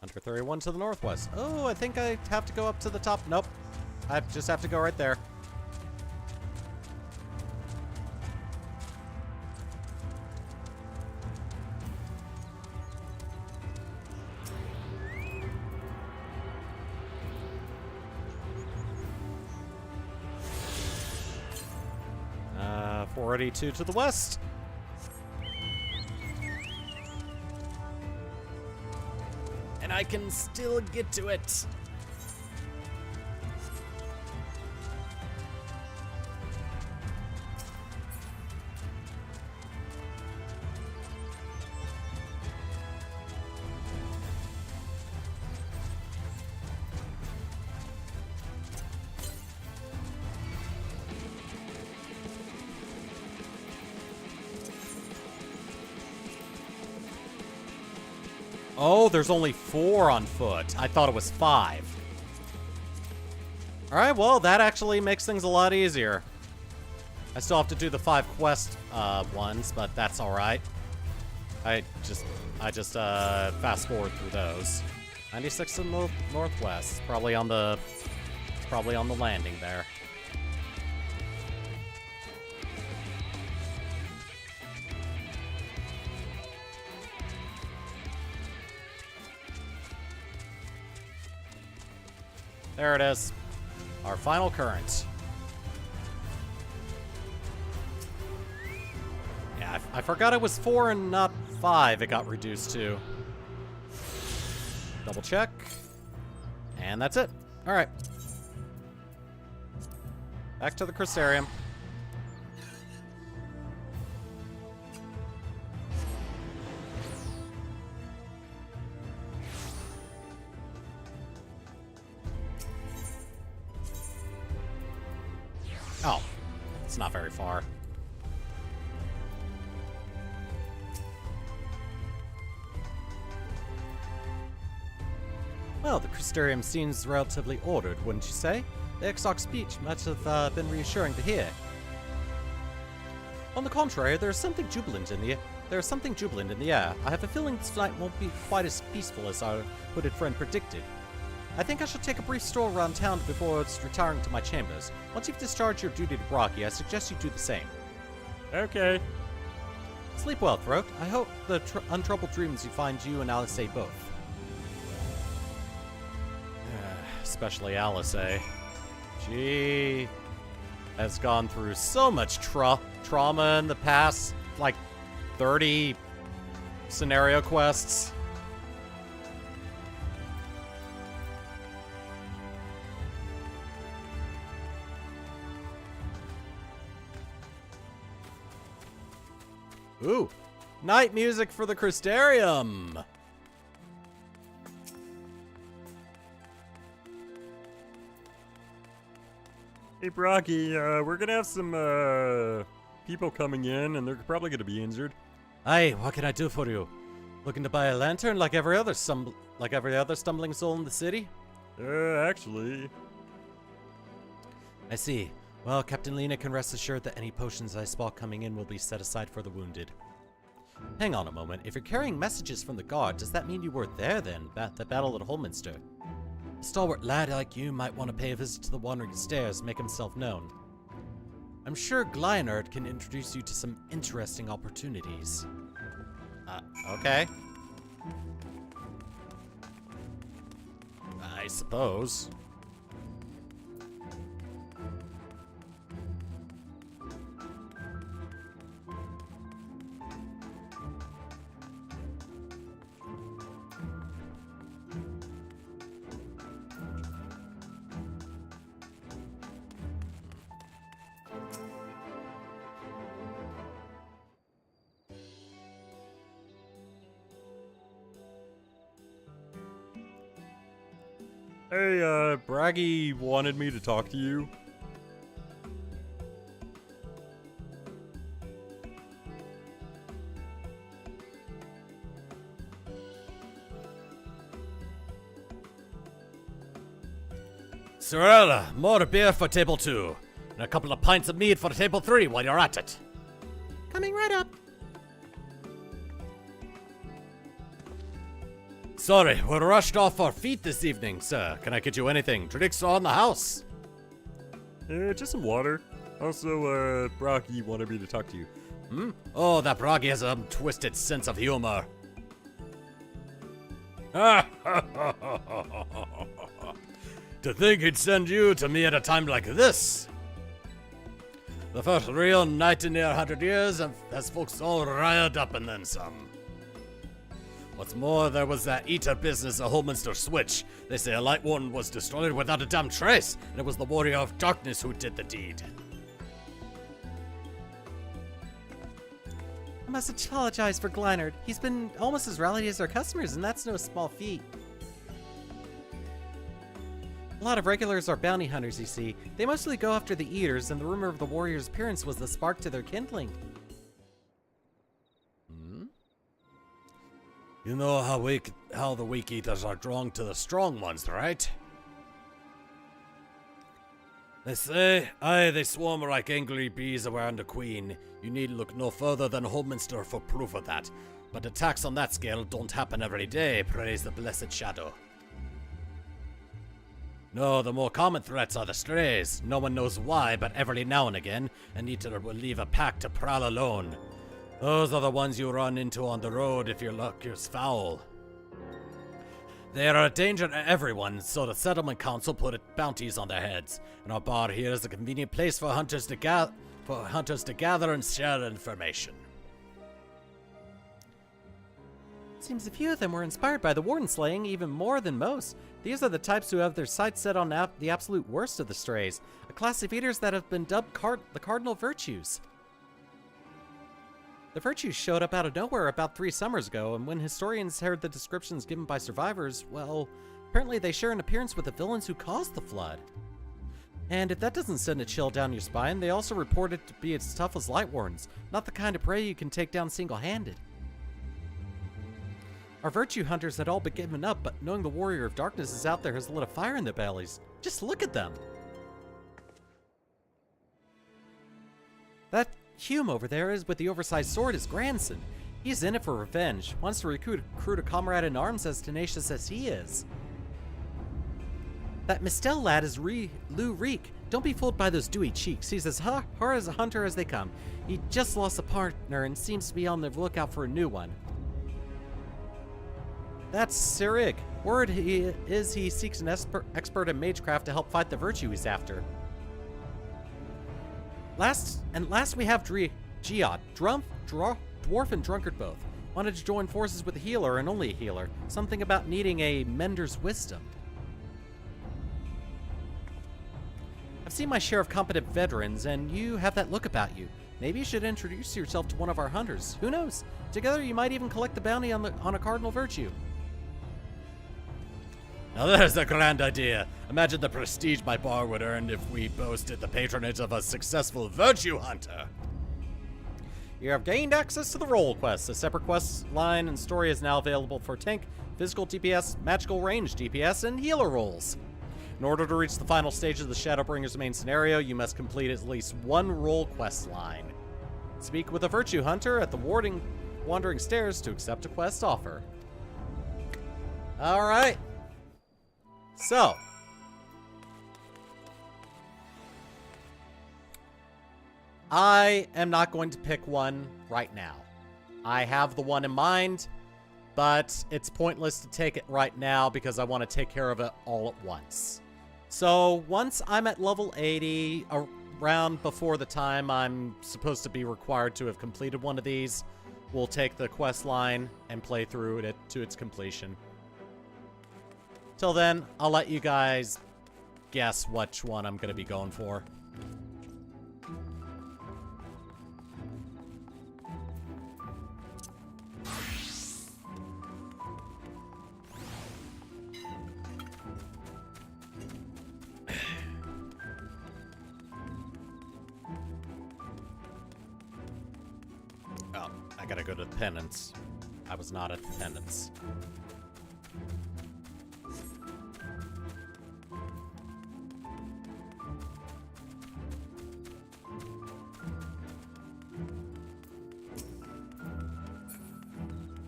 131 to the northwest. Oh, I think I have to go up to the top. Nope. I just have to go right there. Uh, 482 to the west. And I can still get to it. Oh, there's only 4 on foot. I thought it was 5. Alright, well, that actually makes things a lot easier. I still have to do the 5 quest ones, but that's alright. I just fast forward through those. 96 to the northwest. Probably on the landing there. There it is. Our final current. Yeah, I forgot it was 4 and not 5 it got reduced to. Double check. And that's it. Alright. Back to the Crystarium. Oh, it's not very far. Well, the Crystarium seems relatively ordered, wouldn't you say? The Exarch's speech must have been reassuring to hear. On the contrary, there is something jubilant in the air. I have a feeling this night won't be quite as peaceful as our hooded friend predicted. I think I shall take a brief stroll around town before retiring to my chambers. Once you've discharged your duty to Brocky, I suggest you do the same. Okay. Sleep well, Throat. I hope the untroubled dreams you find you and Alice both. Especially Alice. She has gone through so much trauma in the past, like 30 scenario quests. Ooh, night music for the Crystarium. Hey, Brocky, we're gonna have some, people coming in, and they're probably gonna be injured. Aye, what can I do for you? Looking to buy a lantern like every other stumbling soul in the city? Actually. I see. Well, Captain Lena can rest assured that any potions I spot coming in will be set aside for the wounded. Hang on a moment. If you're carrying messages from the guard, does that mean you were there then, at the battle at Holminster? A stalwart lad like you might want to pay a visit to the Wandering Stairs, make himself known. I'm sure Glionard can introduce you to some interesting opportunities. Okay. I suppose. Hey, Braggy wanted me to talk to you. Sorella, more beer for table 2, and a couple of pints of mead for table 3 while you're at it. Coming right up. Sorry, we're rushed off our feet this evening, sir. Can I get you anything? Drinks are on the house. Just some water. Also, Brocky wanted me to talk to you. Hmm? Oh, that Brocky has a twisted sense of humor. To think he'd send you to me at a time like this. The first real night in near 100 years has folks all riled up and then some. What's more, there was that eater business at Holminster Switch. They say a light one was destroyed without a damn trace, and it was the Warrior of Darkness who did the deed. I must apologize for Glynard. He's been almost as rowdy as our customers, and that's no small feat. A lot of regulars are bounty hunters, you see. They mostly go after the eaters, and the rumor of the warrior's appearance was the spark to their kindling. You know how the weak eaters are drawn to the strong ones, right? They say, aye, they swarm like angry bees around a queen. You need look no further than Holminster for proof of that. But attacks on that scale don't happen every day, praise the blessed shadow. No, the more common threats are the strays. No one knows why, but every now and again, an eater will leave a pack to prowl alone. Those are the ones you run into on the road if your luck is foul. They are a danger to everyone, so the settlement council put bounties on their heads. And our bar here is a convenient place for hunters to gather and share information. Seems a few of them were inspired by the warden slaying even more than most. These are the types who have their sights set on the absolute worst of the strays, a class of eaters that have been dubbed the cardinal virtues. The virtues showed up out of nowhere about 3 summers ago, and when historians heard the descriptions given by survivors, well, apparently they share an appearance with the villains who caused the flood. And if that doesn't send a chill down your spine, they also report it to be as tough as light wardens, not the kind of prey you can take down single-handed. Our virtue hunters had all but given up, but knowing the Warrior of Darkness is out there has lit a fire in their bellies. Just look at them! That Hume over there is with the oversized sword is grandson. He's in it for revenge, wants to recruit a comrade in arms as tenacious as he is. That Mistel lad is Lou Reek. Don't be fooled by those dewy cheeks. He's as hard as a hunter as they come. He just lost a partner and seems to be on the lookout for a new one. That's Sirig. Word is he seeks an expert in magecraft to help fight the virtue he's after. Last we have Geod, dwarf and drunkard both. Wanted to join forces with a healer and only a healer. Something about needing a mender's wisdom. I've seen my share of competent veterans, and you have that look about you. Maybe you should introduce yourself to one of our hunters. Who knows? Together you might even collect the bounty on a cardinal virtue. Now there's a grand idea. Imagine the prestige my bar would earn if we boasted the patronage of a successful virtue hunter. You have gained access to the role quests. A separate quest line and story is now available for tank, physical DPS, magical range DPS, and healer roles. In order to reach the final stage of the Shadowbringers main scenario, you must complete at least one role quest line. Speak with a virtue hunter at the Wandering Stairs to accept a quest offer. Alright. So, I am not going to pick one right now. I have the one in mind, but it's pointless to take it right now because I want to take care of it all at once. So once I'm at level 80, around before the time I'm supposed to be required to have completed one of these, we'll take the quest line and play through it to its completion. Till then, I'll let you guys guess which one I'm going to be going for. Oh, I gotta go to the penance. I was not at the penance.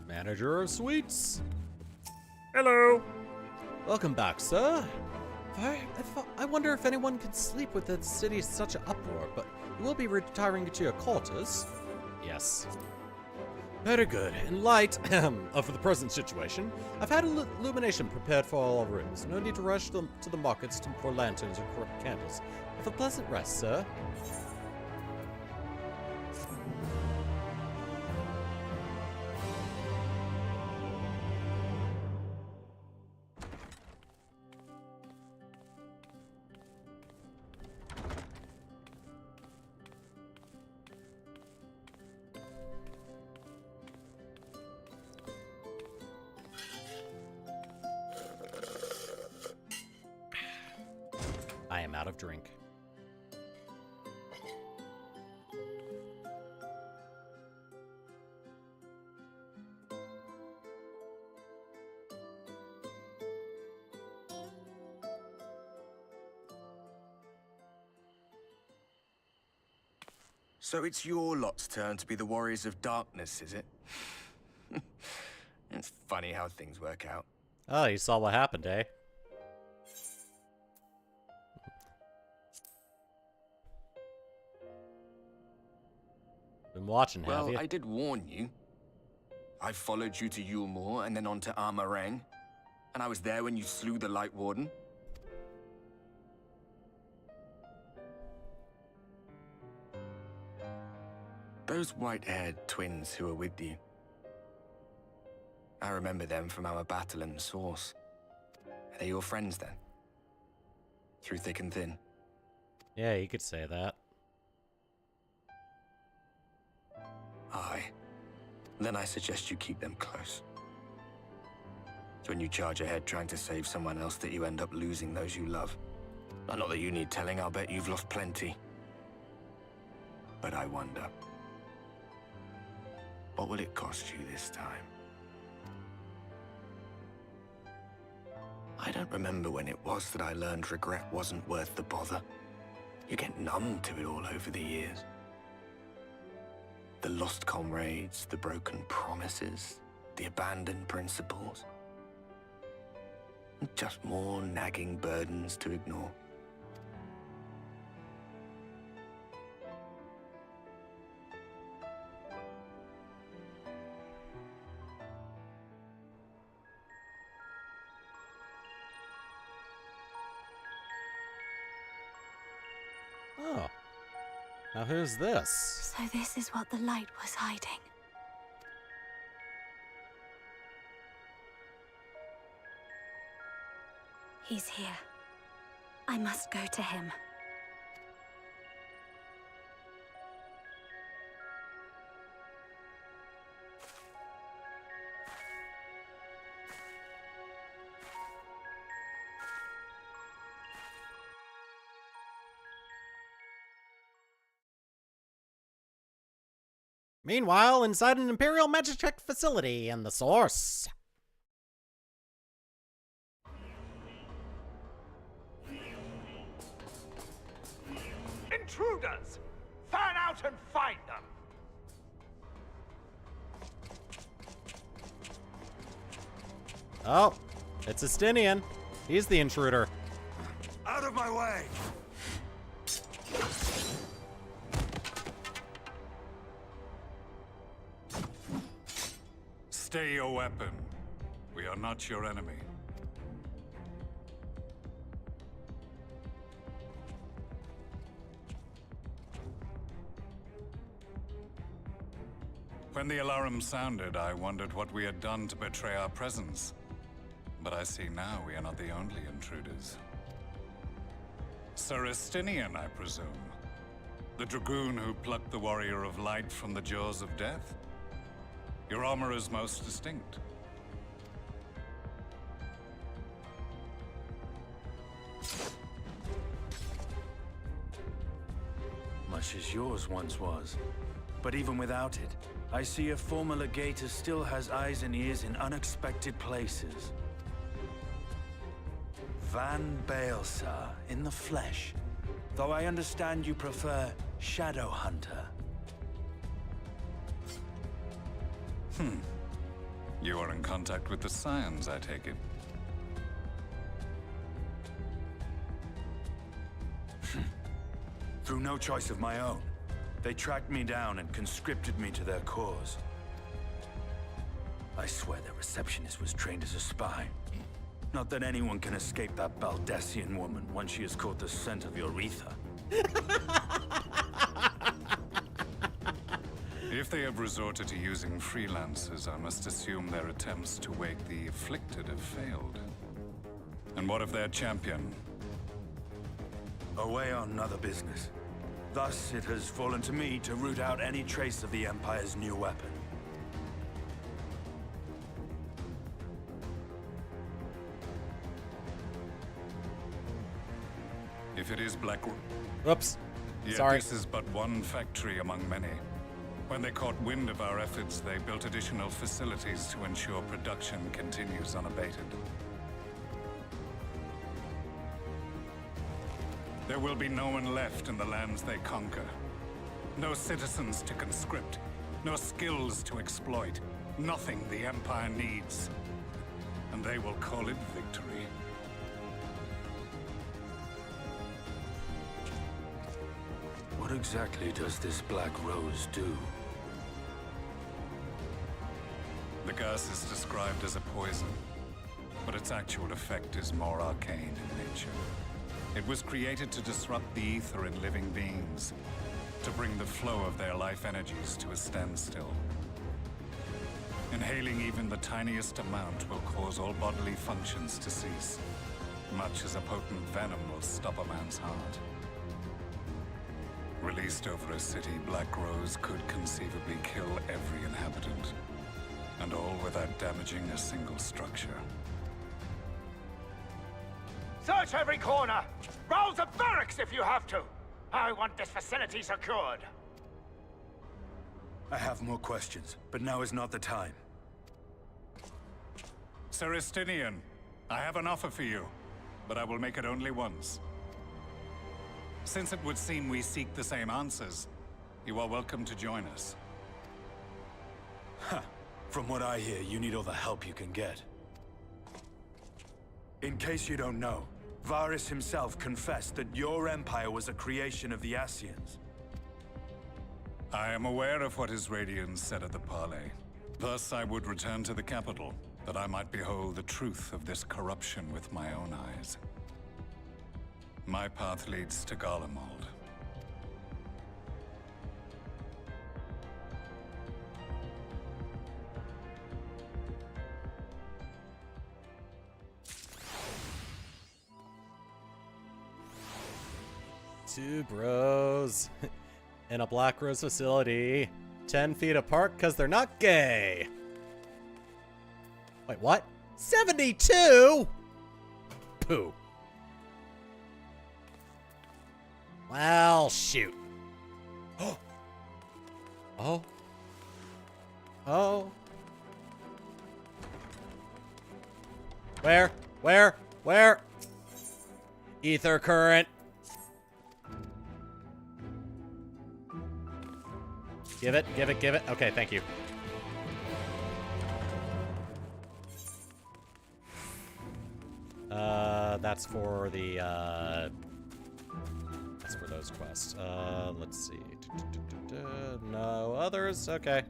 Manager of Suites. Hello. Welcome back, sir. I wonder if anyone can sleep with the city such an uproar, but you will be retiring to your quarters. Yes. Very good. In light of the present situation, I've had illumination prepared for all rooms. No need to rush to the markets for lanterns or corrupt candles. Have a pleasant rest, sir. I am out of drink. So it's your lot's turn to be the Warriors of Darkness, is it? It's funny how things work out. Oh, you saw what happened, eh? Been watching, have you? Well, I did warn you. I followed you to Yulmore and then on to Armarang. And I was there when you slew the Light Warden. Those white-haired twins who were with you. I remember them from our battle in the Source. Are they your friends then? Through thick and thin? Yeah, you could say that. Aye. Then I suggest you keep them close. It's when you charge ahead trying to save someone else that you end up losing those you love. Not that you need telling, I'll bet you've lost plenty. But I wonder, what will it cost you this time? I don't remember when it was that I learned regret wasn't worth the bother. You get numb to it all over the years. The lost comrades, the broken promises, the abandoned principles. Just more nagging burdens to ignore. Oh. Now who's this? So this is what the light was hiding. He's here. I must go to him. Meanwhile, inside an Imperial Magitech facility in the Source. Intruders! Fan out and find them! Oh, it's Estinian. He's the intruder. Out of my way! Stay your weapon. We are not your enemy. When the alarm sounded, I wondered what we had done to betray our presence. But I see now we are not the only intruders. Sir Estinian, I presume. The dragoon who plucked the Warrior of Light from the jaws of death? Your armor is most distinct. Much as yours once was. But even without it, I see a former legator still has eyes and ears in unexpected places. Van Baelsar, in the flesh. Though I understand you prefer Shadow Hunter. You are in contact with the Scions, I take it. Through no choice of my own, they tracked me down and conscripted me to their cause. I swear their receptionist was trained as a spy. Not that anyone can escape that Baldesion woman once she has caught the scent of your ether. If they have resorted to using freelancers, I must assume their attempts to wake the afflicted have failed. And what of their champion? Away on other business. Thus, it has fallen to me to root out any trace of the Empire's new weapon. If it is Black... Oops. Yet Sorry. this is but one factory among many. When they caught wind of our efforts, they built additional facilities to ensure production continues unabated. There will be no one left in the lands they conquer. No citizens to conscript. No skills to exploit. Nothing the Empire needs. And they will call it victory. What exactly does this Black Rose do? The gas is described as a poison, but its actual effect is more arcane in nature. It was created to disrupt the ether in living beings, to bring the flow of their life energies to a standstill. Inhaling even the tiniest amount will cause all bodily functions to cease, much as a potent venom will stop a man's heart. Released over a city, Black Rose could conceivably kill every inhabitant, and all without damaging a single structure. Search every corner! Rouse the barracks if you have to! I want this facility secured! I have more questions, but now is not the time. Seristinian, I have an offer for you, but I will make it only once. Since it would seem we seek the same answers, you are welcome to join us. Ha! From what I hear, you need all the help you can get. In case you don't know, Varys himself confessed that your empire was a creation of the Ascians. I am aware of what his Radiance said at the parley. Thus I would return to the capital, that I might behold the truth of this corruption with my own eyes. My path leads to Garlemald. Two bros in a Black Rose facility, 10 feet apart because they're not gay. Wait, what? 72? Pooh. Well, shoot. Oh. Oh. Where? Where? Ether current. Give it. Okay, thank you. That's for the, that's for those quests. Let's see. No others? Okay.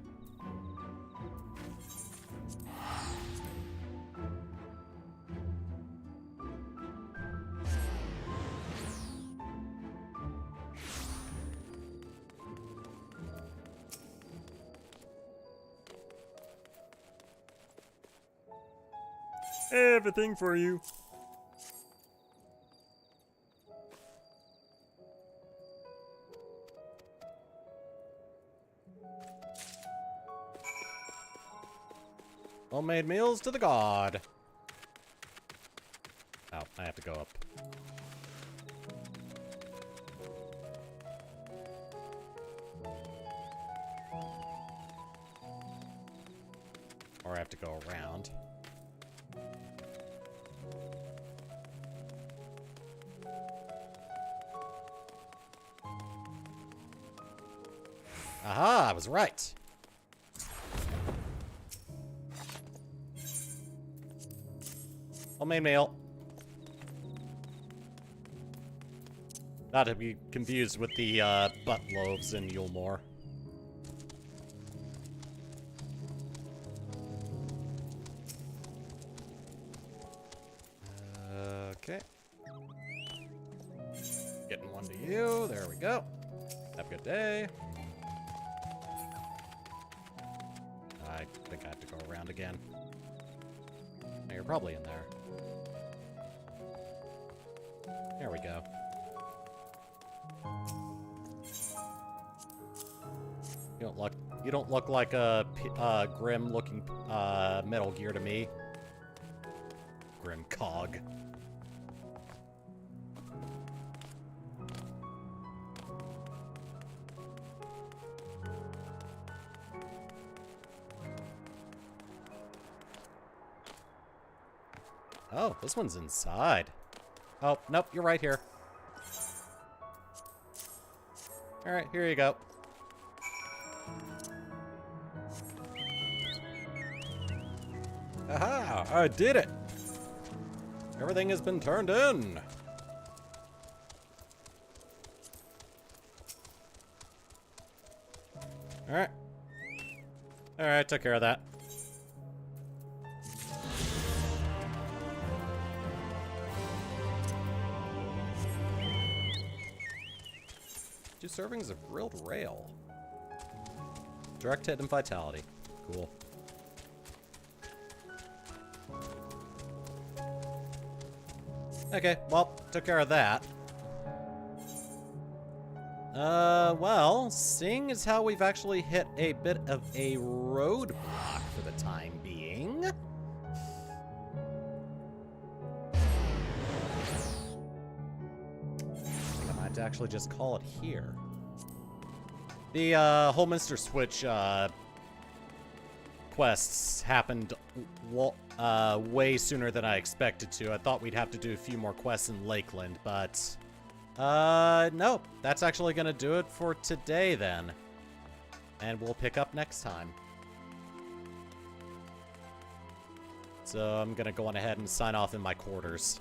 Everything for you. Homemade meals to the god. Oh, I have to go up. Or I have to go around. Aha, I was right. Homemade meal. Not to be confused with the butt loaves in Yulmore. Okay. Getting one to you. There we go. Have a good day. I think I have to go around again. Now, you're probably in there. There we go. You don't look like a grim-looking Metal Gear to me. Grim Cog. Oh, this one's inside. Oh, nope, you're right here. Alright, here you go. Aha! I did it! Everything has been turned in! Alright. Alright, took care of that. Two servings of grilled rail. Direct hit and vitality. Cool. Okay, well, took care of that. Well, seeing as how we've actually hit a bit of a roadblock for the time being. I think I might have to actually just call it here. The, Holminster Switch, quests happened way sooner than I expected to. I thought we'd have to do a few more quests in Lakeland, but no, that's actually gonna do it for today then. And we'll pick up next time. So I'm gonna go on ahead and sign off in my quarters.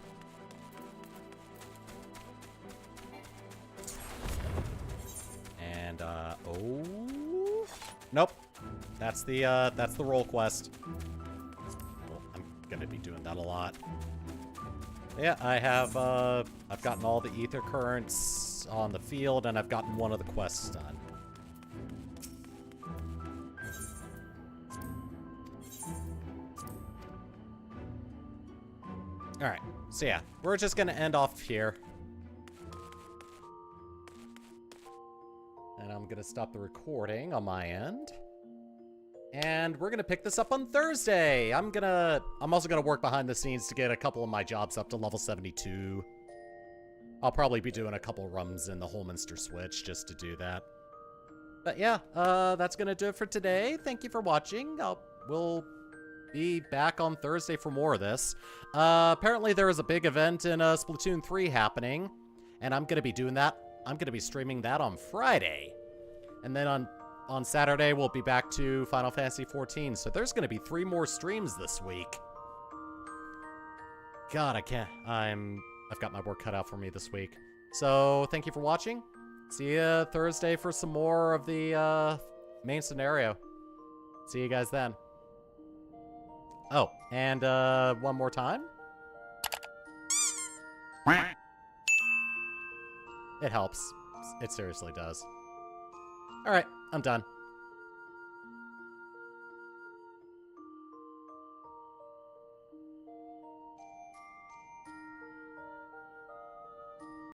And oh, nope. That's the roll quest. Well, I'm gonna be doing that a lot. Yeah, I have, I've gotten all the ether currents on the field, and I've gotten one of the quests done. Alright, so yeah, we're just gonna end off here. And I'm gonna stop the recording on my end. And we're gonna pick this up on Thursday. I'm also gonna work behind the scenes to get a couple of my jobs up to level 72. I'll probably be doing a couple runs in the Holminster Switch just to do that. But yeah, that's gonna do it for today. Thank you for watching. We'll be back on Thursday for more of this. Apparently there is a big event in Splatoon 3 happening, and I'm gonna be doing that. I'm gonna be streaming that on Friday. And then on Saturday, we'll be back to Final Fantasy XIV, so there's going to be 3 more streams this week. God, I can't. I've got my work cut out for me this week. So, thank you for watching. See you Thursday for some more of the main scenario. See you guys then. Oh, and one more time. It helps. It seriously does. Alright, I'm done.